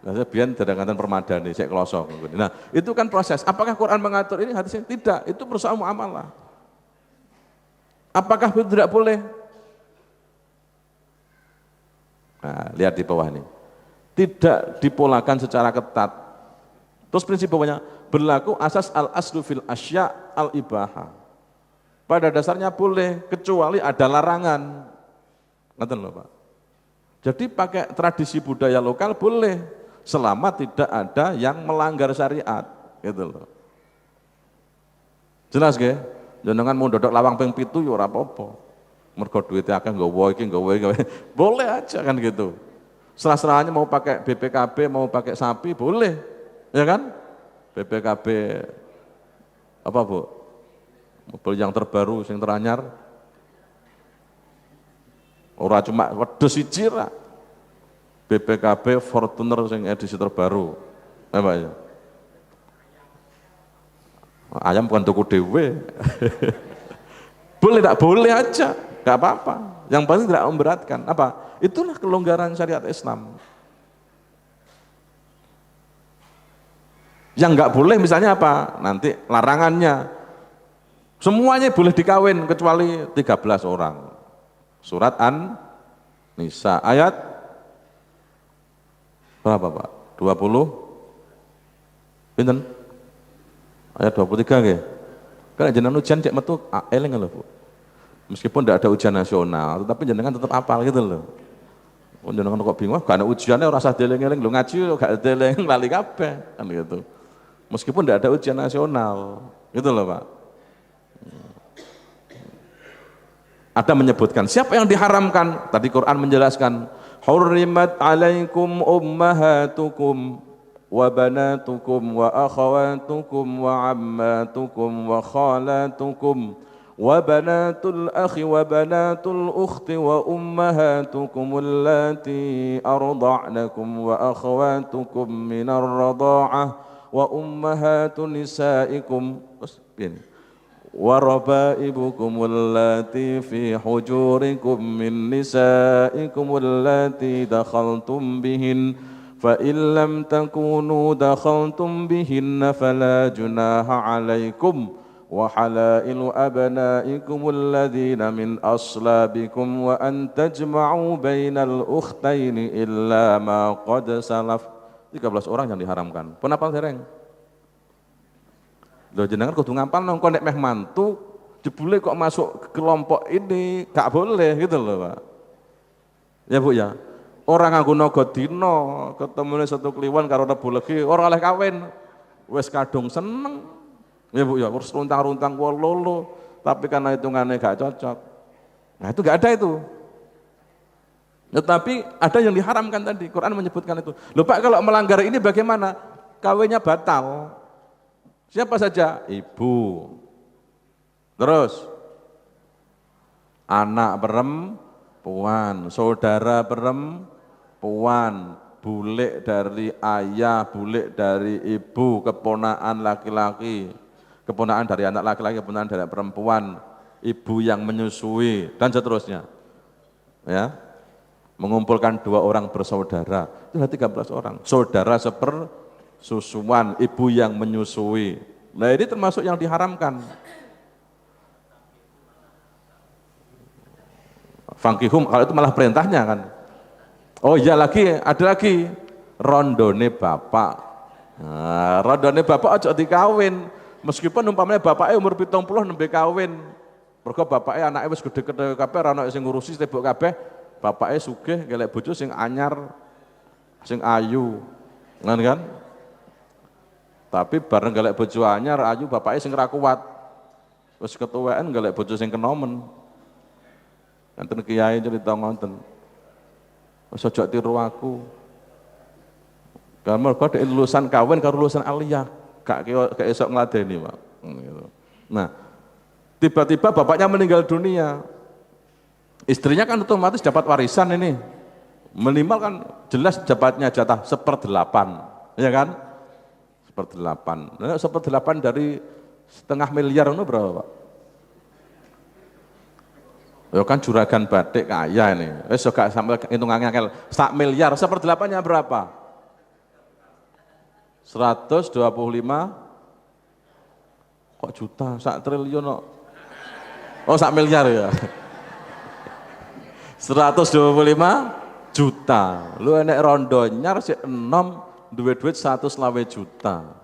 Nah, biyen dadangan permadani sik kloso. Nah, itu kan proses. Apakah Quran mengatur ini hadisnya? Tidak, itu persoalan muamalah. Apakah itu tidak boleh? Nah, lihat di bawah ini. Tidak dipolakan secara ketat. Terus prinsip bawahnya berlaku asas al-aslu fil asya al-ibaha. Pada dasarnya boleh, kecuali ada larangan. Ngerti lho Pak. Jadi pakai tradisi budaya lokal boleh, selama tidak ada yang melanggar syariat, gitu loh. Jelas nggih? Jenengan mau dodok lawang ping 7 ya ora apa-apa. Mergo duwite akeh nggawa iki nggawa. Boleh aja kan gitu. Serah-serahnya mau pakai BPKB, mau pakai sapi boleh. Ya kan? BPKB apa Bu? Mobil yang terbaru, yang teranyar. Ora cuma wedhus siji ra. BPKB Fortuner sing edisi terbaru. Apa ya? Ayam bukan tuku dhewe. Boleh tak boleh aja, enggak apa-apa. Yang penting tidak memberatkan. Apa? Itulah kelonggaran syariat Islam. Yang enggak boleh misalnya apa? Nanti larangannya. Semuanya boleh dikawin kecuali 13 orang. Surat An-Nisa ayat berapa Pak? 20? Pinten? Ayat 23 nggih. Kan jenengan ujian cek metu eling lho Bu. Meskipun tidak ada ujian nasional, tetapi jenengan tetap hafal gitu loh. Jenengan kok bingung, gak ada ujiannya ora usah dieling-eling, lho ngaji gak dieling lali kabeh kan gitu. Meskipun tidak ada ujian nasional, gitu loh Pak. Ada menyebutkan siapa yang diharamkan? Tadi Quran menjelaskan, hurrimat alaikum ummahatukum wa banatukum wa akhawatukum wa ammatukum wa khalatukum wa banatul akhi wa banatul ukhti wa ummahatukum allati arda'nakum wa akhawatukum minar radha'ah wa ummahatun nisaikum. Terus begini. وربائبكم اللاتي في حجوركم من نسائكم اللاتي دخلتم بهن فإن لم تكونوا دخلتم بهن فلا جناح عليكم وحلائل أبنائكم الذين من أصلابكم وأن تجمعوا بين الأختين إلا ما قد سلف. 13 orang yang diharamkan. Kenapa dereng? Loh jenengan kudu ngapal nongko nek meh mantu jebule kok masuk ke kelompok ini gak boleh gitu loh Pak. Ya Bu ya. Orang nganggo naga dina ketemune satu kliwon karo Rebo Legi ora oleh kawin. Wis kadung seneng. Ya Bu ya, terus runtang-runtang lolo tapi karena hitungannya gak cocok. Nah itu gak ada itu. Tetapi ada yang diharamkan tadi, Quran menyebutkan itu. Loh Pak kalau melanggar ini bagaimana? Kawinnya batal. Siapa saja? Ibu. Terus anak perempuan, saudara perempuan, bule dari ayah, bule dari ibu, keponakan laki-laki, keponakan dari anak laki-laki, keponakan dari perempuan, ibu yang menyusui dan seterusnya. Ya. Mengumpulkan 2 orang bersaudara, itu 13 orang. Saudara sepersusuan, ibu yang menyusui. Nah ini termasuk yang diharamkan. Fangkihum, kalau itu malah perintahnya kan. Oh iya lagi, ada lagi rondone bapak. Nah, rondone bapak aja dikawin. Meskipun umpamanya bapaknya umur 70 nembe kawin. Mergo bapaknya anaknya wis gede-gede kabeh, ora ono sing ngurusi tebok kabeh. Bapaknya sugih golek bojo sing anyar, sing ayu. Kan? Tapi bareng golek bojo anyar, ayu, bapaknya sing ra kuat. Wis ketuweken golek bojo sing kenomen. Enten kiai cerita ngoten. Wis aja tiru aku. Karena mergo lulusan kawin karo lulusan aliyah, gak esok ngladeni, Pak. Nah, tiba-tiba bapaknya meninggal dunia. Istrinya kan otomatis dapat warisan ini. Minimal kan jelas dapatnya jatah 1/8, ya kan? 1/8. Nah, 1/8 dari 0,5 miliar itu berapa, Pak? Ya kan juragan batik kaya ini. Wis gak sampai hitungannya angel. 1 miliar, 1/8-nya berapa? 125 kok juta, 1 triliun kok. Oh, 1 miliar ya. 125 juta. Lu enek rondo nyar sik enom duwe duit 120 juta.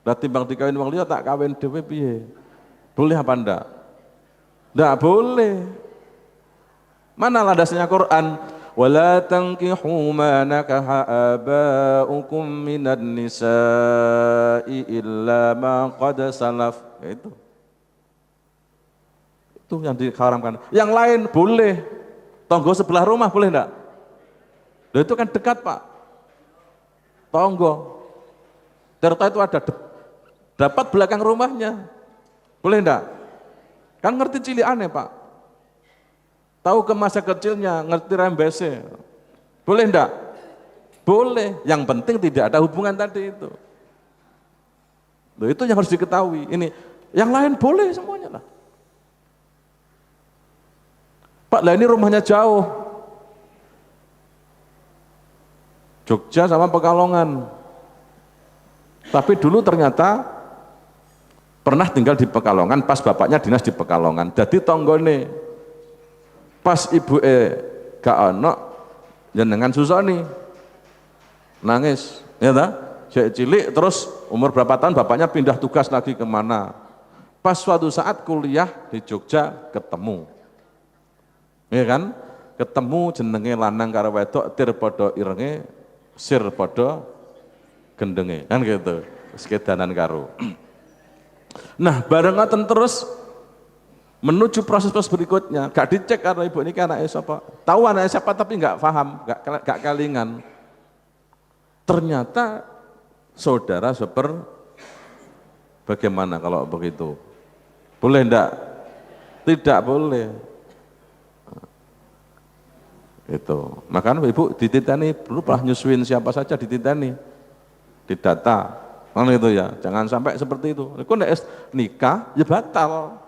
Lah timbang dikawin wong liya tak kawin dhewe piye? Boleh apa ndak? Ndak boleh. Mana landasnya Quran? Wala tankihu ma nakaha aba'ukum minan nisa'i illa ma qad salaf. Itu yang diharamkan. Yang lain boleh. Tonggo sebelah rumah boleh enggak? Loh itu kan dekat, Pak. Tonggo. Ternyata itu ada dapat belakang rumahnya. Boleh enggak? Kan ngerti cilikane, Pak. Tahu ke masa kecilnya, ngerti rembese. Boleh enggak? Boleh. Yang penting tidak ada hubungan tadi itu. Loh, itu yang harus diketahui. Ini yang lain boleh semuanya lah. Pak, lah ini rumahnya jauh. Jogja sama Pekalongan. Tapi dulu ternyata pernah tinggal di Pekalongan, pas bapaknya dinas di Pekalongan. Jadi tonggone, pas ibu gak ono, jenengan susoni, nangis, ya ta? Cilik terus umur berapa tahun bapaknya pindah tugas lagi kemana. Pas suatu saat kuliah di Jogja ketemu, ya kan? Ketemu jenenge lanang karo wedok, tir podo irenge, sir podo gendenge, kan gitu. Sekedanan karo. Nah, bareng ngoten terus menuju proses berikutnya, gak dicek karena ibu ini anaknya siapa. Tahu anaknya siapa tapi gak paham, gak kalingan. Ternyata saudara bagaimana kalau begitu? Boleh enggak? Tidak boleh. Itu. Makanya ibu dititani, dulu pernah nyusuin siapa saja dititani, didata. Kan itu ya, jangan sampai seperti itu. Kalau nikah ya batal,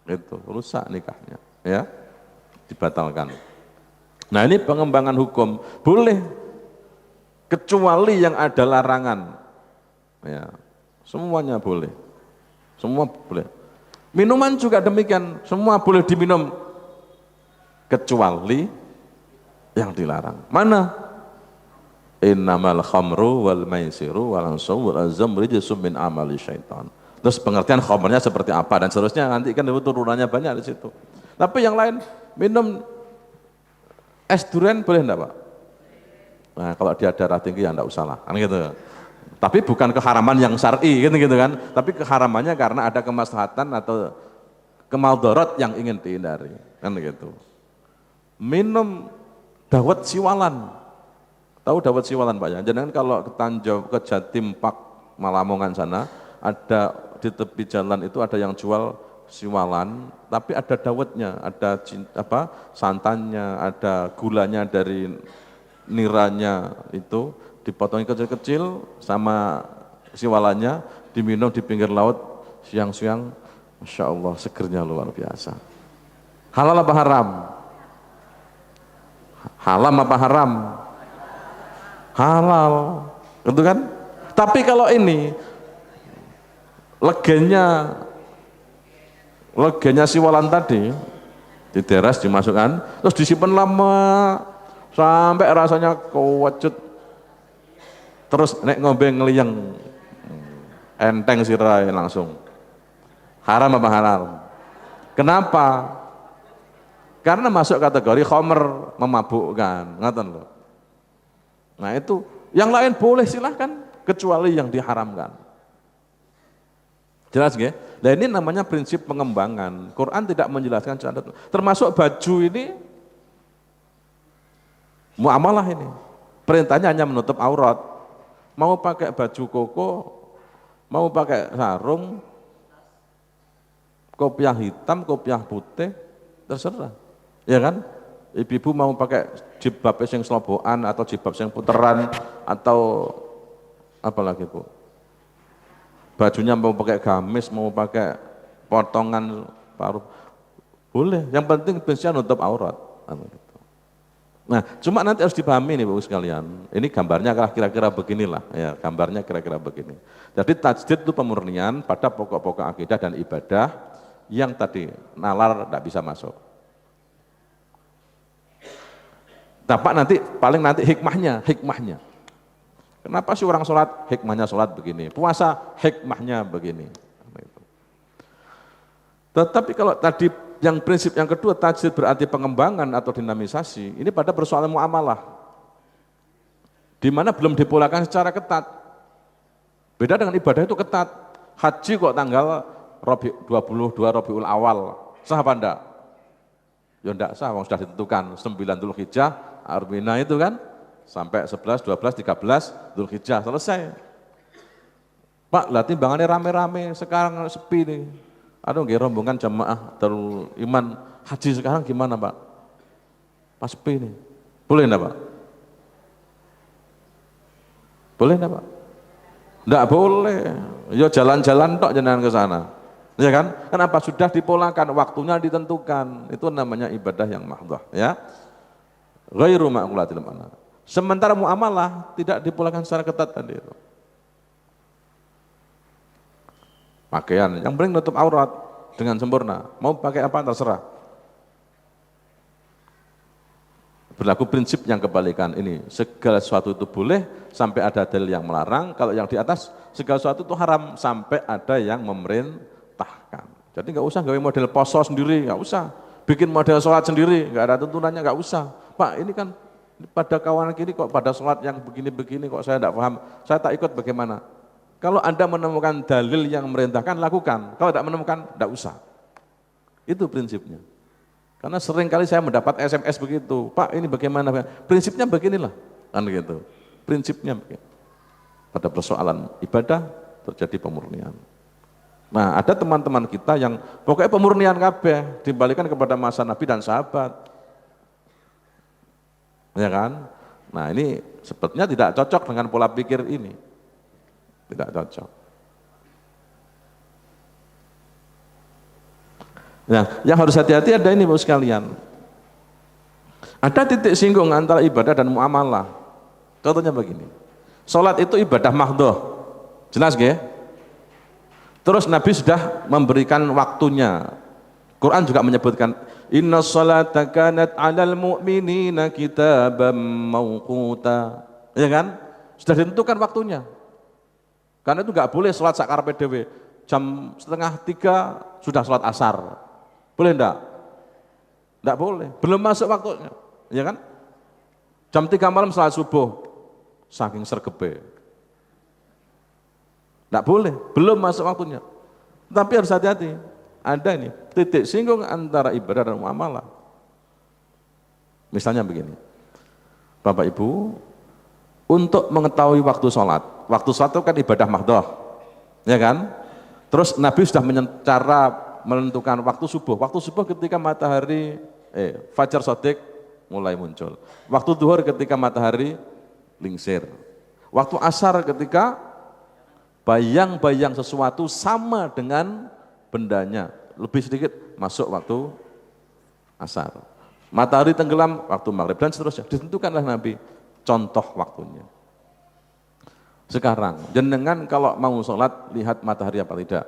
itu rusak nikahnya, ya dibatalkan. Nah ini pengembangan hukum boleh, kecuali yang ada larangan, ya semuanya boleh, semua boleh. Minuman juga demikian, semua boleh diminum, kecuali yang dilarang. Mana? Innamal khamru wal maisiru wal ansab wal azam rijsum min amali syaitan. Terus pengertian khamrnya seperti apa dan seterusnya, nanti kan itu turunannya banyak di situ. Tapi yang lain, minum es durian boleh enggak, Pak? Nah, kalau dia darah tinggi ya enggak usah lah, kan gitu. Tapi bukan keharaman yang syar'i gitu kan, tapi keharamannya karena ada kemaslahatan atau kemaldarat yang ingin dihindari, kan gitu. Minum dawet siwalan. Tahu dawet siwalan, Pak ya? Jangan kalau ke Tanjung, ke Jatim Pak, Malamongan sana, ada di tepi jalan itu ada yang jual siwalan, tapi ada dawetnya, ada santannya, ada gulanya dari niranya itu, dipotong kecil-kecil sama siwalannya, diminum di pinggir laut siang-siang, Masya Allah segernya luar biasa. Halal apa haram? Halal apa haram? Halal, gitu kan? Tapi kalau ini legenya siwalan tadi Dideres, dimasukkan, terus disimpan lama sampai rasanya kewacut, terus nek ngombe ngeliyeng, enteng sirai langsung. Haram apa halal? Kenapa? Karena masuk kategori khamr, memabukkan, ngoten loh. Nah itu, yang lain boleh silahkan, kecuali yang diharamkan. Jelas nggih? Nah ini namanya prinsip pengembangan. Quran tidak menjelaskan contoh. Termasuk baju ini, muamalah ini. Perintahnya hanya menutup aurat. Mau pakai baju koko, mau pakai sarung, kopiah hitam, kopiah putih, terserah. Ya kan? Ibu-ibu mau pakai jilbab yang selobokan atau jilbab yang puteran atau apa lagi Bu? Bajunya mau pakai gamis, mau pakai potongan paruh, boleh. Yang penting biasanya nutup aurat. Nah, cuma nanti harus dipahami nih Bu sekalian. Ini gambarnya kira-kira beginilah, ya gambarnya kira-kira begini. Jadi tajdid itu pemurnian pada pokok-pokok akidah dan ibadah yang tadi nalar tidak bisa masuk. Dapat nanti paling nanti hikmahnya. Kenapa sih orang sholat, hikmahnya sholat begini, puasa hikmahnya begini. Tetapi kalau tadi yang prinsip yang kedua, tajdid berarti pengembangan atau dinamisasi, ini pada persoalan muamalah, di mana belum dipolakan secara ketat. Beda dengan ibadah itu ketat. Haji kok tanggal 22 Rabiul Awal, sah apa enggak? Ya enggak sah, sudah ditentukan 9 Dzulhijjah, Armina itu kan, sampai 11, 12, 13 Dzulhijjah selesai. Pak, lah timbangannya rame-rame, sekarang sepi nih. Aduh, nggih rombongan jamaah Darul Iman haji sekarang gimana Pak? Pas sepi nih. Boleh enggak Pak? Boleh enggak Pak? Enggak boleh. Ya jalan-jalan tok jenengan ke sana. Ya kan? Kenapa? Sudah dipolakan, waktunya ditentukan. Itu namanya ibadah yang mahdhah, ya. Ghairu ma'qulatil mana. Sementara muamalah tidak dipolakan secara ketat tadi itu. Pakaian yang penting nutup aurat dengan sempurna. Mau pakai apa terserah. Berlaku prinsip yang kebalikan ini. Segala sesuatu itu boleh sampai ada dalil yang melarang. Kalau yang di atas segala sesuatu itu haram sampai ada yang memerintahkan. Jadi nggak usah gawe model poso sendiri, nggak usah. Bikin model sholat sendiri, nggak ada tuntunannya, nggak usah. Pak, ini kan pada kawan kiri kok pada sholat yang begini-begini kok saya tidak paham, saya tak ikut bagaimana? Kalau Anda menemukan dalil yang merintahkan, lakukan. Kalau tidak menemukan, tidak usah. Itu prinsipnya. Karena sering kali saya mendapat SMS begitu, Pak ini bagaimana? Prinsipnya beginilah, kan gitu. Prinsipnya begini. Pada persoalan ibadah terjadi pemurnian. Nah ada teman-teman kita yang pokoknya pemurnian kabeh dibalikan kepada masa Nabi dan sahabat. Ya kan? Nah ini sepertinya tidak cocok dengan pola pikir ini. Tidak cocok. Nah, yang harus hati-hati ada ini Bapak sekalian. Ada titik singgung antara ibadah dan muamalah. Contohnya begini. Salat itu ibadah mahdhah. Jelas nggih? Terus Nabi sudah memberikan waktunya. Quran juga menyebutkan inna sholata kanat 'alal mu'minina kitaban mauquta. Ya kan? Sudah ditentukan waktunya. Karena itu enggak boleh salat sakarepe dhewe. Jam 2:30 sudah salat asar. Boleh enggak? Enggak boleh. Belum masuk waktunya. Ya kan? Jam 3 malam salat subuh. Saking sregebe. Enggak boleh, belum masuk waktunya. Tapi harus hati-hati. Ada ini titik singgung antara ibadah dan muamalah. Misalnya begini. Bapak Ibu, untuk mengetahui waktu sholat itu kan ibadah mahdhah. Ya kan? Terus Nabi sudah cara menentukan waktu subuh. Waktu subuh ketika matahari fajar shadiq mulai muncul. Waktu zuhur ketika matahari lingsir. Waktu asar ketika bayang-bayang sesuatu sama dengan bendanya, lebih sedikit masuk waktu asar. Matahari tenggelam waktu maghrib dan seterusnya. Ditentukanlah Nabi contoh waktunya. Sekarang jenengan kalau mau sholat lihat matahari apa tidak?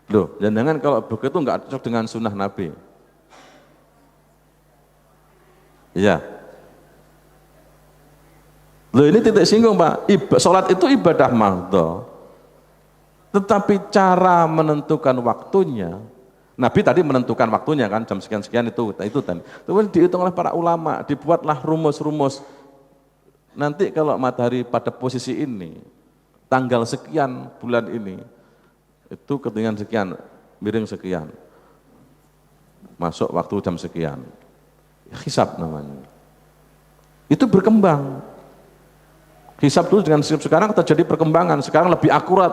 Loh, jangan kalau begitu enggak cocok dengan sunnah Nabi. Iya. Loh ini titik singgung Pak, sholat itu ibadah mahdhah. Tetapi cara menentukan waktunya, Nabi tadi menentukan waktunya kan jam sekian-sekian itu kan. Kemudian dihitung oleh para ulama, dibuatlah rumus-rumus. Nanti kalau matahari pada posisi ini, tanggal sekian bulan ini, itu ketinggian sekian, miring sekian, masuk waktu jam sekian. Hisab namanya. Itu berkembang. Hisab dulu dengan hisab sekarang terjadi perkembangan, sekarang lebih akurat.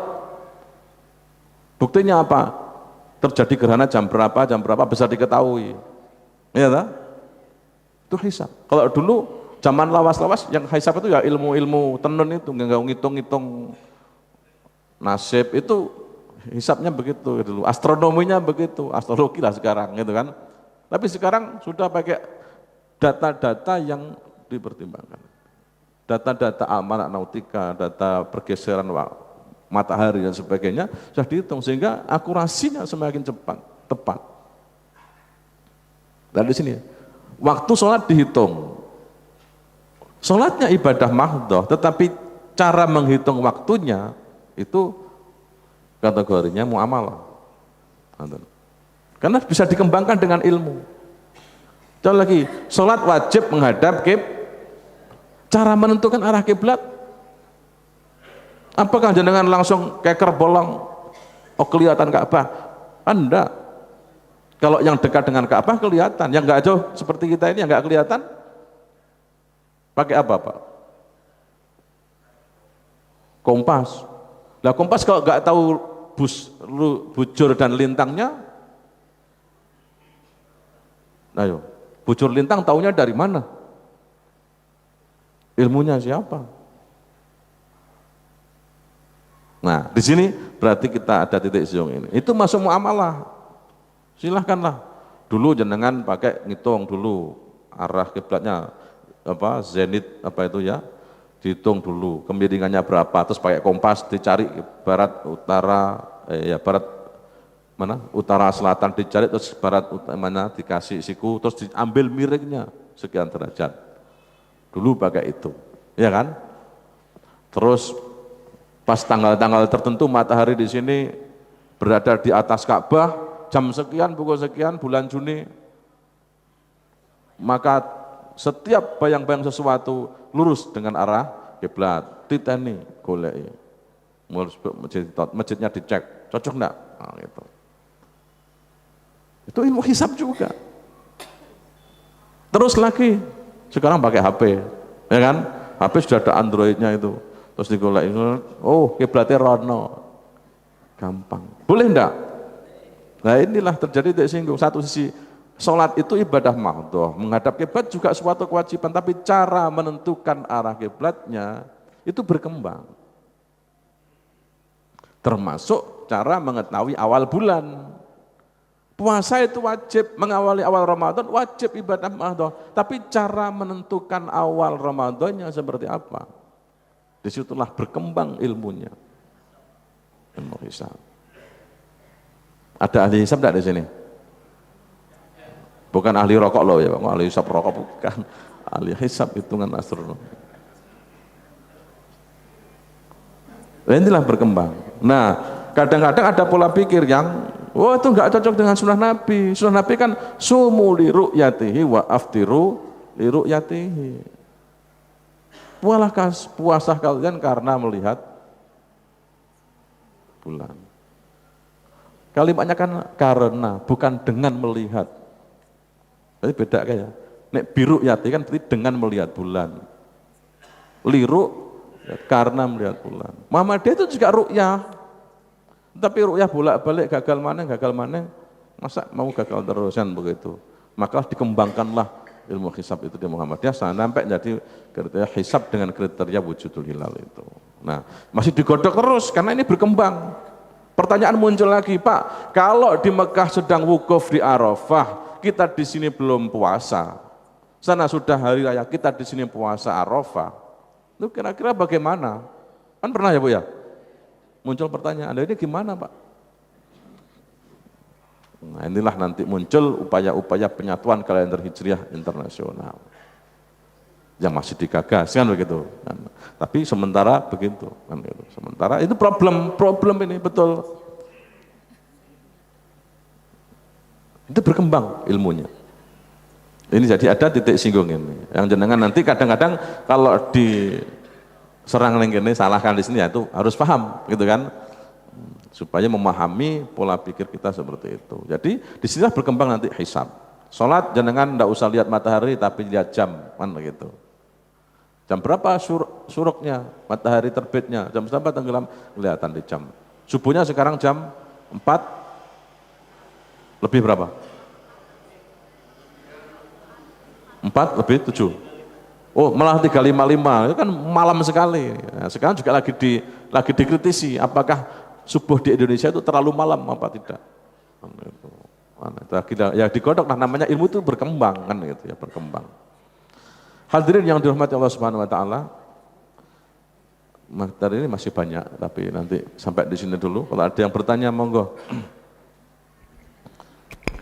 Buktinya apa? Terjadi gerhana jam berapa bisa diketahui. Iya tak? Itu hisab. Kalau dulu zaman lawas-lawas yang hisab itu ya ilmu-ilmu tenun itu, nggak ngitung-ngitung nasib itu hisabnya begitu dulu. Astronominya begitu, astrologi lah sekarang gitu kan. Tapi sekarang sudah pakai data-data yang dipertimbangkan. Data-data amalan nautika, data pergeseran matahari dan sebagainya sudah dihitung sehingga akurasinya semakin cepat, tepat. Dan di sini waktu sholat dihitung. Sholatnya ibadah mahdhah, tetapi cara menghitung waktunya itu kategorinya muamalah. Karena bisa dikembangkan dengan ilmu. Contoh lagi, sholat wajib menghadap cara menentukan arah kiblat. Apakah jenengan langsung keker bolong, oh kelihatan Ka'bah? Enggak. Kalau yang dekat dengan Ka'bah kelihatan, yang enggak jauh seperti kita ini yang enggak kelihatan, pakai apa Pak? Kompas. Nah kompas kalau enggak tahu bujur dan lintangnya, ayo, bujur lintang taunya dari mana? Ilmunya siapa? Nah, di sini berarti kita ada titik zoom ini. Itu masuk muamalah. Silahkanlah. Dulu jenengan pakai ngitung dulu arah kiblatnya apa zenit apa itu ya. Dihitung dulu kemiringannya berapa, terus pakai kompas dicari barat utara barat mana? Utara selatan dicari terus barat mana dikasih siku terus diambil miringnya sekian derajat. Dulu pakai itu. Ya kan? Terus pas tanggal-tanggal tertentu matahari di sini berada di atas Ka'bah jam sekian pukul sekian bulan Juni, maka setiap bayang-bayang sesuatu lurus dengan arah kiblat, titeni goleki masjidnya dicek cocok enggak? Nah, gitu. Itu ilmu hisab juga. Terus lagi sekarang pakai HP, ya kan? HP sudah ada Androidnya itu. Terus digolek, oh kiblatnya rono, gampang. Boleh enggak? Nah inilah terjadi titik singgung. Satu sisi sholat itu ibadah mahdhah, menghadap kiblat juga suatu kewajiban, tapi cara menentukan arah kiblatnya itu berkembang. Termasuk cara mengetahui awal bulan. Puasa itu wajib, mengawali awal Ramadan wajib ibadah mahdhah, tapi cara menentukan awal Ramadannya seperti apa? Disitulah berkembang ilmunya. Ilmu hisab. Ada ahli hisab tidak di sini? Bukan ahli rokok loh ya, ahli hisab rokok bukan. Ahli hisab hitungan astronomi. Inilah berkembang. Nah, kadang-kadang ada pola pikir yang itu enggak cocok dengan sunnah Nabi. Sunnah Nabi kan sumu li ru'yatihi wa aftiru li ru'yatihi. Puasa kalian karena melihat bulan. Kalimatnya kan karena, bukan dengan melihat. Jadi beda kayak. Nek biru yati kan berarti dengan melihat bulan. Liru karena melihat bulan. Muhammadiyah itu juga ru'yah. Tapi ru'yah bolak-balik gagal mana, masa mau gagal terusan begitu. Maka dikembangkanlah ilmu hisab itu di Muhammadiyah sampai jadi kriteria hisab dengan kriteria wujudul hilal itu. Nah, masih digodok terus karena ini berkembang. Pertanyaan muncul lagi, Pak, kalau di Mekah sedang wukuf di Arafah, kita di sini belum puasa. Sana sudah hari raya, kita di sini puasa Arafah. Itu kira-kira bagaimana? Kan pernah ya, Bu ya? Muncul pertanyaan, ini gimana, Pak? Nah, inilah nanti muncul upaya-upaya penyatuan kalender Hijriah internasional yang masih digagas kan begitu kan. Tapi sementara begitu kan gitu. Sementara itu problem ini betul. Itu berkembang ilmunya. Ini jadi ada titik singgung ini. Yang jenengan nanti kadang-kadang kalau diserang ini salahkan di sini ya itu harus paham gitu kan. Supaya memahami pola pikir kita seperti itu. Jadi disinilah berkembang nanti hisab. Sholat jenengan tidak usah lihat matahari tapi lihat jam kan begitu. Jam berapa suruknya, matahari terbitnya, jam berapa tenggelam kelihatan di jam. Subuhnya sekarang jam 4 lebih berapa? 4 lebih 7. Oh malah 3.55 itu kan malam sekali. Nah, sekarang juga lagi dikritisi apakah subuh di Indonesia itu terlalu malam apa tidak? Ya digodok, nah namanya ilmu itu berkembang kan gitu ya, berkembang. Hadirin yang dirahmati Allah Subhanahu wa taala, materi ini masih banyak tapi nanti sampai di sini dulu. Kalau ada yang bertanya monggo.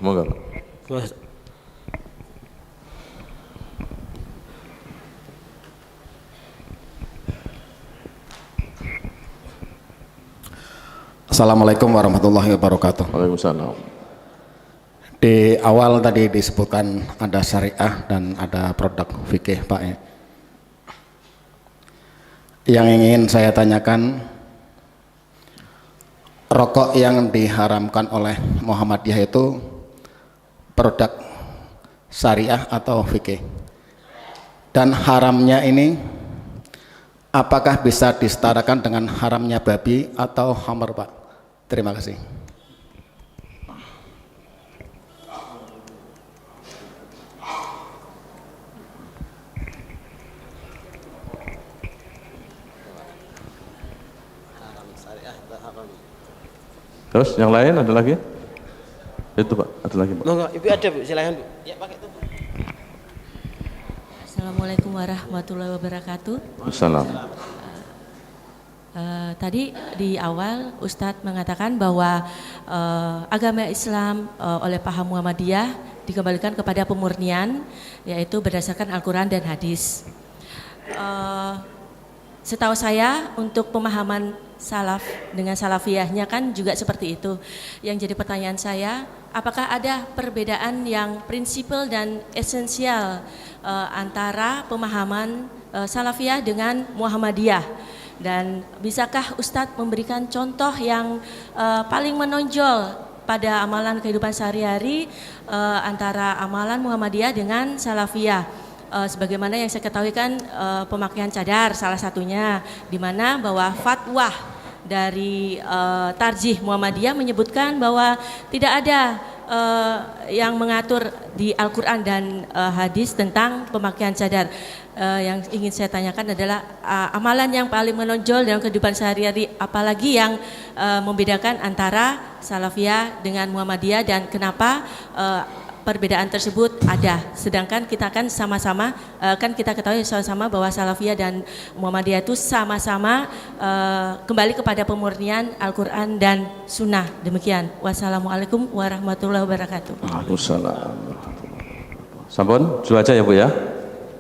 Monggo. Assalamualaikum warahmatullahi wabarakatuh. Waalaikumsalam. Di awal tadi disebutkan ada syariah dan ada produk fikih Pak. Yang ingin saya tanyakan, rokok yang diharamkan oleh Muhammadiyah itu produk syariah atau fikih? Dan haramnya ini apakah bisa disetarakan dengan haramnya babi atau khamr Pak? Terima kasih. Terus yang lain ada lagi? Itu Pak, ada lagi Pak. Monggo, Ibu ada Bu, silakan Bu. Ya pakai itu. Assalamualaikum warahmatullahi wabarakatuh. Assalamualaikum. Tadi di awal Ustadz mengatakan bahwa agama Islam oleh paham Muhammadiyah dikembalikan kepada pemurnian, yaitu berdasarkan Al-Quran dan hadis. Setahu saya untuk pemahaman salaf dengan salafiyahnya kan juga seperti itu. Yang jadi pertanyaan saya, apakah ada perbedaan yang prinsipil dan esensial antara pemahaman salafiyah dengan Muhammadiyah? Dan bisakah Ustadz memberikan contoh yang paling menonjol pada amalan kehidupan sehari-hari antara amalan Muhammadiyah dengan Salafiyah? Sebagaimana yang saya ketahui kan pemakaian cadar salah satunya, di mana bahwa fatwa dari Tarjih Muhammadiyah menyebutkan bahwa tidak ada yang mengatur di Al-Quran dan hadis tentang pemakaian cadar. Yang ingin saya tanyakan adalah amalan yang paling menonjol dalam kehidupan sehari-hari, apalagi yang membedakan antara Salafiyah dengan Muhammadiyah dan kenapa perbedaan tersebut ada, sedangkan kita kan sama-sama kan kita ketahui sama-sama bahwa Salafiyah dan Muhammadiyah itu sama-sama kembali kepada pemurnian Al-Quran dan Sunnah. Demikian. Wassalamualaikum warahmatullahi wabarakatuh. Waalaikumsalam. Sampun, dulu aja ya Bu ya.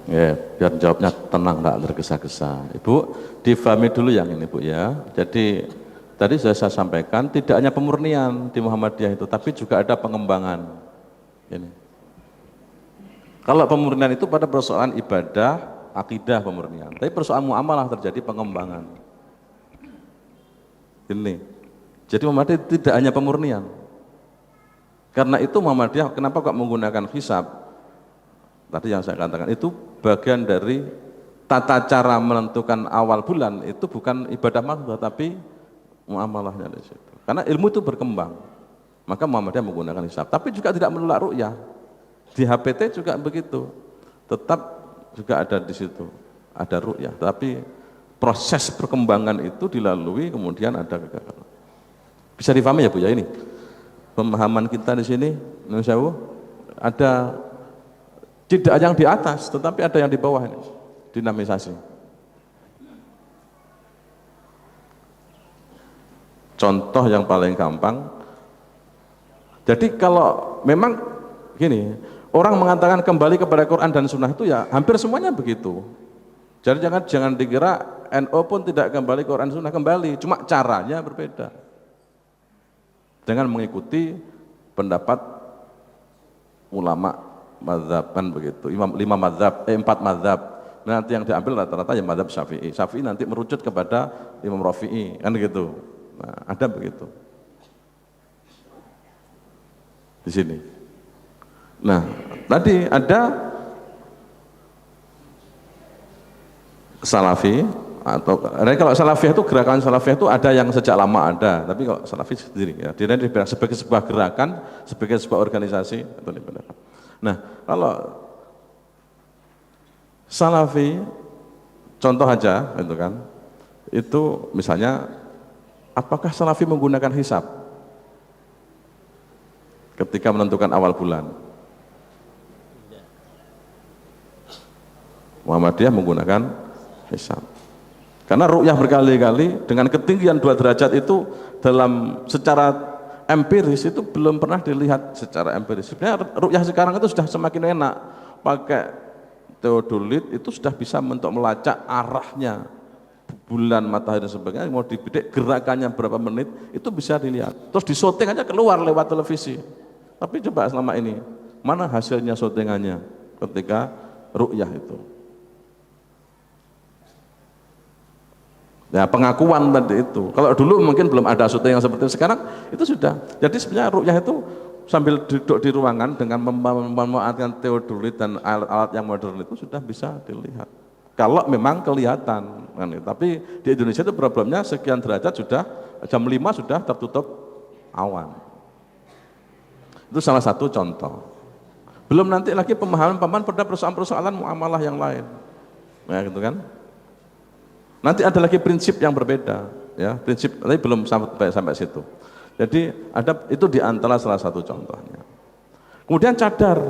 Ya, biar jawabnya tenang, enggak tergesa-gesa. Ibu, difahami dulu yang ini Bu ya. Jadi tadi sudah saya sampaikan, tidak hanya pemurnian di Muhammadiyah itu, tapi juga ada pengembangan. Ini. Kalau pemurnian itu pada persoalan ibadah, akidah pemurnian. Tapi persoalan muamalah terjadi pengembangan. Ini. Jadi Muhammadiyah tidak hanya pemurnian. Karena itu Muhammadiyah kenapa kok menggunakan hisab? Tadi yang saya katakan itu bagian dari tata cara menentukan awal bulan, itu bukan ibadah makhluk tapi muamalahnya di situ. Karena ilmu itu berkembang, maka Muhammadiyah menggunakan hisab. Tapi juga tidak menolak ru'yah. Di HPT juga begitu, tetap juga ada di situ, ada ru'yah. Tapi proses perkembangan itu dilalui, kemudian ada kegagalan. Bisa difahami ya Bu ya ini? Pemahaman kita di sini, Indonesia ada tidak yang di atas, tetapi ada yang di bawah ini, dinamisasi. Contoh yang paling gampang, Jadi kalau memang gini, orang mengatakan kembali kepada Quran dan Sunnah itu ya hampir semuanya begitu. Jadi jangan dikira NU pun tidak kembali Quran Sunnah, kembali, cuma caranya berbeda. Dengan mengikuti pendapat ulama mazhab kan begitu, empat mazhab. Nanti yang diambil rata-rata ya mazhab Syafi'i. Syafi'i nanti merucut kepada Imam Rafi'i kan gitu. Nah, ada begitu. Di sini. Nah, tadi ada Salafi atau kalau Salafiyah itu gerakan Salafiyah itu ada yang sejak lama ada, tapi kalau Salafi sendiri ya, dia sebagai sebuah gerakan, sebagai sebuah organisasi atau dibedakan. Nah, kalau Salafi contoh aja itu kan, itu misalnya apakah Salafi menggunakan hisab ketika menentukan awal bulan? Muhammadiyah menggunakan hisab. Karena ru'yah berkali-kali dengan ketinggian 2 derajat itu dalam secara empiris itu belum pernah dilihat secara empiris. Sebenarnya ru'yah sekarang itu sudah semakin enak. Pakai teodolit itu sudah bisa untuk melacak arahnya bulan, matahari dan sebagainya, mau dibidik gerakannya berapa menit itu bisa dilihat. Terus di syuting aja keluar lewat televisi. Tapi coba selama ini mana hasilnya syutingannya ketika ru'yah itu? Ya pengakuan tadi itu. Kalau dulu mungkin belum ada syuting yang seperti itu, sekarang itu sudah. Jadi sebenarnya ru'yah itu sambil duduk di ruangan dengan memanfaatkan teodolit dan alat-alat yang modern itu sudah bisa dilihat. Kalau memang kelihatan, kan. Tapi di Indonesia itu problemnya sekian derajat sudah jam 5 sudah tertutup awan. Itu salah satu contoh. Belum nanti lagi pemahaman-pemahaman pada persoalan-persoalan muamalah yang lain, ya gitu kan. Nanti ada lagi prinsip yang berbeda, ya prinsip, tapi belum sampai situ. Jadi ada itu di antara salah satu contohnya. Kemudian cadar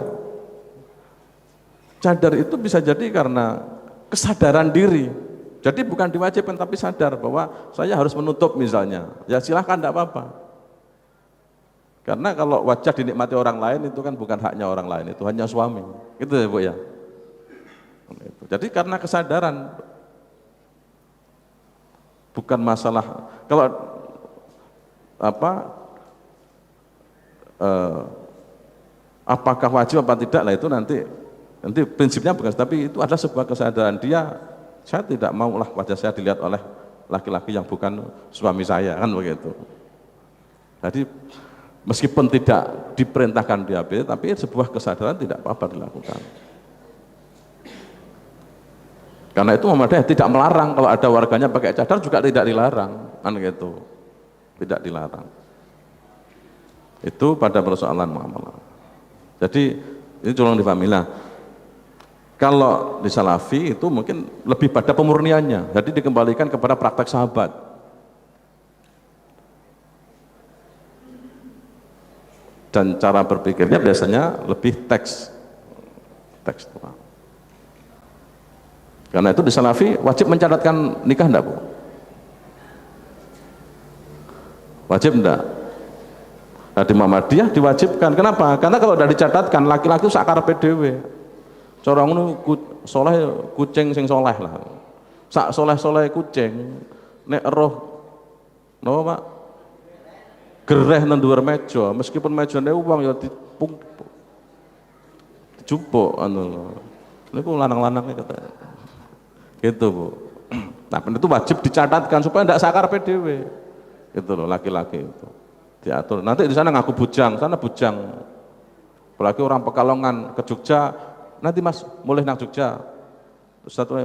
itu bisa jadi karena kesadaran diri. Jadi bukan diwajibkan tapi sadar bahwa saya harus menutup misalnya. Ya silahkan, tidak apa-apa. Karena kalau wajah dinikmati orang lain itu kan bukan haknya orang lain, itu hanya suami. Itu ya Bu ya. Jadi karena kesadaran. Bukan masalah kalau apakah wajib apa tidak lah itu nanti prinsipnya bukan, tapi itu adalah sebuah kesadaran dia, saya tidak maulah wajah saya dilihat oleh laki-laki yang bukan suami saya, kan begitu. Jadi meskipun tidak diperintahkan diabetes, tapi sebuah kesadaran tidak apa-apa dilakukan. Karena itu Muhammadiyah tidak melarang, kalau ada warganya pakai cadar juga tidak dilarang, kan gitu, tidak dilarang. Itu pada persoalan muamalah. Jadi ini tolong dipahami lah. Kalau di Salafi itu mungkin lebih pada pemurniannya, jadi dikembalikan kepada praktek sahabat. Dan cara berpikirnya biasanya lebih tekstual. Karena itu di Salafi wajib mencatatkan nikah enggak Bu? Wajib enggak? Nah di Muhammadiyah diwajibkan. Kenapa? Karena kalau sudah dicatatkan laki-laki itu sakarepe dhewe. Cara ngono soleh kucing sing soleh lah. Sak soleh-soleh kucing nek roh napa Pak? Gereh nang dhuwur meja, meskipun mejane wong ya dijupuk anu. Niku lanang-lanang kata. Gitu Bu. Nah itu wajib dicatatkan supaya tidak sakar PDW. Gitu loh laki-laki itu diatur. Nanti di sana ngaku bujang, sana bujang. Apalagi orang Pekalongan ke Jogja, nanti Mas mulai nang Jogja. Terus satu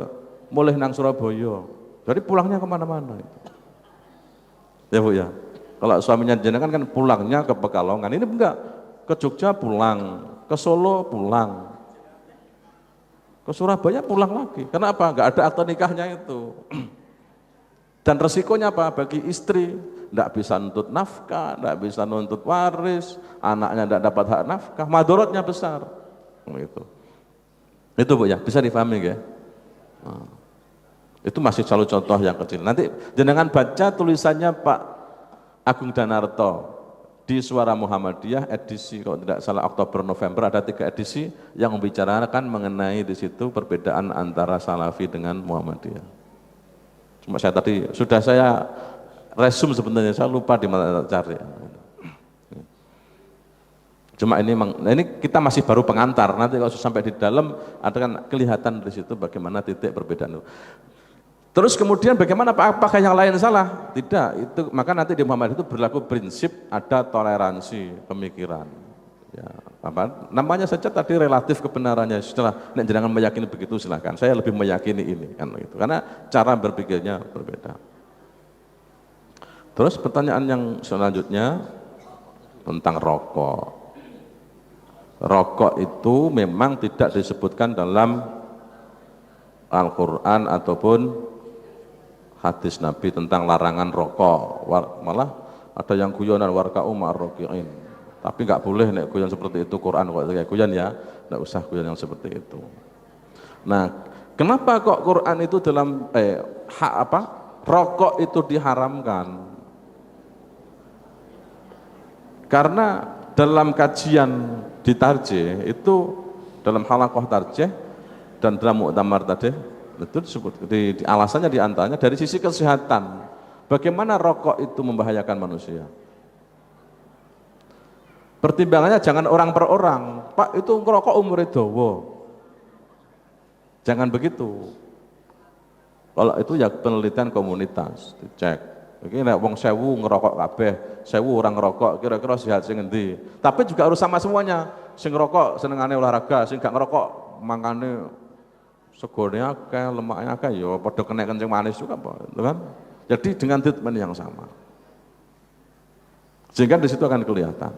mulai nang Surabaya. Jadi pulangnya kemana-mana. Ya Bu ya. Kalau suaminya jenengan kan pulangnya ke Pekalongan. Ini enggak, ke Jogja pulang, ke Solo pulang. Ke Surabaya pulang lagi. Kenapa? Enggak ada akte nikahnya itu. Dan resikonya apa? Bagi istri, enggak bisa nuntut nafkah, enggak bisa nuntut waris, anaknya enggak dapat hak nafkah, madorotnya besar. Gitu. Itu Bu ya, bisa dipahami ya? Nah, itu masih selalu contoh yang kecil. Nanti jenengan baca tulisannya Pak Agung Danarto Di Suara Muhammadiyah edisi kalau tidak salah Oktober November ada 3 edisi yang membicarakan mengenai di situ perbedaan antara Salafi dengan Muhammadiyah. Cuma saya tadi sudah saya resume sebenarnya, saya lupa di mana cari. Cuma ini kita masih baru pengantar, nanti kalau sampai di dalam ada kan kelihatan di situ bagaimana titik perbedaan itu. Terus kemudian bagaimana, apakah yang lain salah? Tidak, itu maka nanti di Muhammadiyah itu berlaku prinsip ada toleransi pemikiran. Ya, apa? Namanya saja tadi relatif kebenarannya. Setelah jangan meyakini begitu silahkan. Saya lebih meyakini ini kan gitu. Karena cara berpikirnya berbeda. Terus pertanyaan yang selanjutnya tentang rokok. Rokok itu memang tidak disebutkan dalam Al-Quran ataupun hadis Nabi tentang larangan rokok. Malah ada yang guyonan warka'u ma'ar-roki'in. Tapi nggak boleh nek guyon seperti itu, Quran kok kayak guyon ya, nggak usah guyon yang seperti itu. Nah, kenapa kok Quran itu dalam rokok itu diharamkan? Karena dalam kajian di Tarjih itu dalam halaqah Tarjih dan dalam muktamar tadi itu disebut di alasannya diantaranya dari sisi kesehatan. Bagaimana rokok itu membahayakan manusia? Pertimbangannya jangan orang per orang. Pak, itu ngerokok umur dawa. Jangan begitu. Kalau itu ya penelitian komunitas, dicek. Iki nek wong 1000 ngerokok kabeh, 1000 orang ngerokok, kira-kira sehat sing endi? Tapi juga harus sama semuanya. Sing ngerokok senengane olahraga, sing gak ngerokok mangane segone akeh, lemaknya akeh, ya padha kena kencing manis juga, Pak, kan? Jadi dengan treatment yang sama. Sehingga di situ akan kelihatan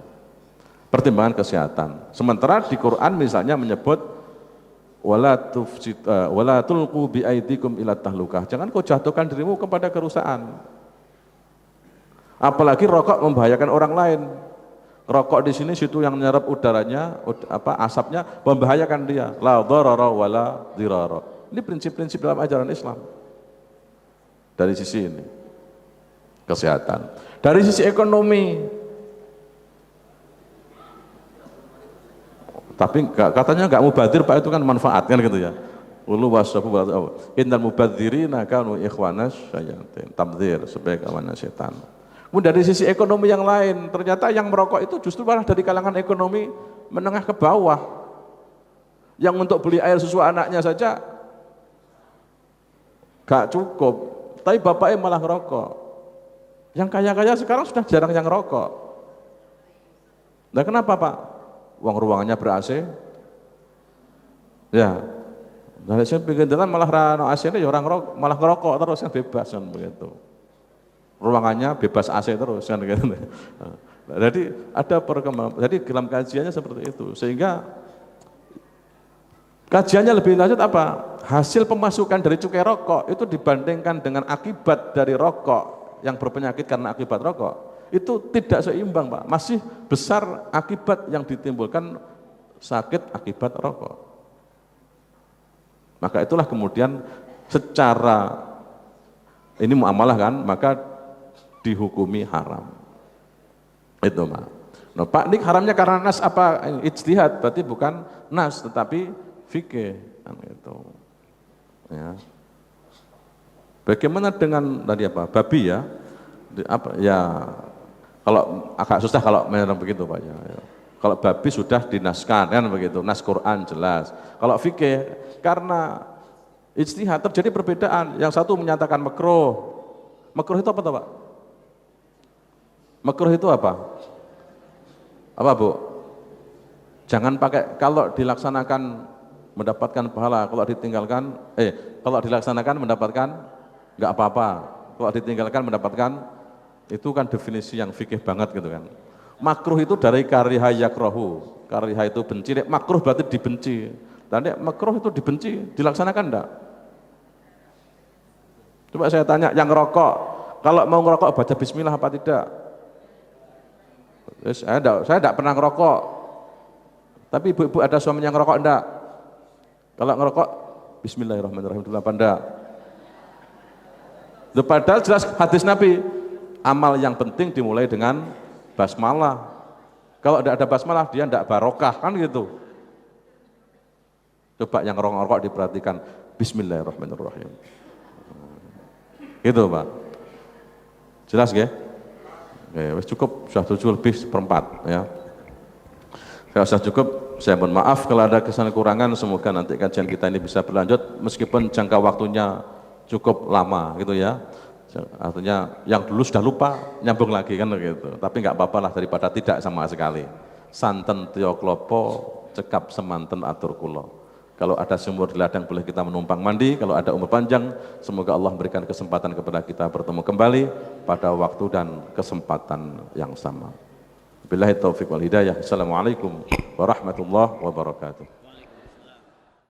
pertimbangan kesehatan. Sementara di Quran misalnya menyebut wala tulqu bi aidikum ila tahlukah. Jangan kau jatuhkan dirimu kepada kerusakan. Apalagi rokok membahayakan orang lain. Rokok di sini situ yang menyerap udaranya, asapnya membahayakan dia. La dharara wala dirara. Ini prinsip-prinsip dalam ajaran Islam. Dari sisi ini kesehatan. Dari sisi ekonomi, tapi katanya nggak mubadir Pak, itu kan manfaat kan gitu ya. Ulu wasyafu innal mubadzirina kanu ikhwanas syayatin. Tabdzir sebagai kawan setan. Kemudian dari sisi ekonomi yang lain, ternyata yang merokok itu justru malah dari kalangan ekonomi menengah ke bawah. Yang untuk beli air susu anaknya saja gak cukup, tapi bapaknya malah ngerokok. Yang kaya-kaya sekarang sudah jarang yang ngerokok. Nah kenapa Pak? Uang ruangannya ber-AC? Ya, dari sini pinggir jalan malah rano AC ini ya orang ngerokok, malah ngerokok terus yang bebas kan begitu. Ruangannya bebas AC terus kan gitu. Jadi ada perkembangan. Jadi dalam kajiannya seperti itu, sehingga kajiannya lebih lanjut apa? Hasil pemasukan dari cukai rokok itu dibandingkan dengan akibat dari rokok yang berpenyakit karena akibat rokok itu tidak seimbang Pak. Masih besar akibat yang ditimbulkan sakit akibat rokok. Maka itulah kemudian secara ini muamalah kan, maka dihukumi haram. Itu Pak. Nah, Pak, ini haramnya karena nas apa? Ijtihad, berarti bukan nas tetapi fikih kan itu. Ya. Bagaimana dengan tadi apa? Babi ya. Ya kalau agak susah kalau memang begitu Pak ya. Kalau babi sudah dinaskan kan begitu, nas Quran jelas. Kalau fikih karena ijtihad terjadi perbedaan. Yang satu menyatakan makruh. Makruh itu apa Pak? Makruh itu apa? Apa Bu? Jangan pakai, kalau dilaksanakan mendapatkan pahala, kalau ditinggalkan, kalau dilaksanakan mendapatkan nggak apa-apa, kalau ditinggalkan mendapatkan, itu kan definisi yang fikih banget gitu kan. Makruh itu dari kariha yakrohu, kariha itu benci, makruh berarti dibenci, dan makruh itu dibenci, dilaksanakan enggak? Coba saya tanya, yang ngerokok, kalau mau ngerokok baca bismillah apa tidak? Saya enggak pernah ngerokok, tapi ibu-ibu ada suaminya ngerokok enggak? Kalau ngerokok, bismillahirrahmanirrahim dulu apa enggak? Padahal jelas hadis Nabi, amal yang penting dimulai dengan basmalah. Kalau tidak ada basmalah dia tidak barokah, kan gitu. Coba yang rokok diperhatikan, Bismillahirrahmanirrahim. Gitu Pak. Jelas ya? Oke, cukup, sudah 7 lebih seperempat ya. Kalau sudah cukup, saya mohon maaf kalau ada kesalahan kurangan, semoga nanti kajian kita ini bisa berlanjut meskipun jangka waktunya cukup lama gitu ya. Artinya yang dulu sudah lupa nyambung lagi kan gitu. Tapi nggak apa-apa lah daripada tidak sama sekali. Santen tio klopo, cekap semanten atur kulo. Kalau ada sumur di ladang boleh kita menumpang mandi, kalau ada umur panjang, semoga Allah memberikan kesempatan kepada kita bertemu kembali pada waktu dan kesempatan yang sama. Billahi taufiq wal hidayah. Assalamualaikum warahmatullahi wabarakatuh.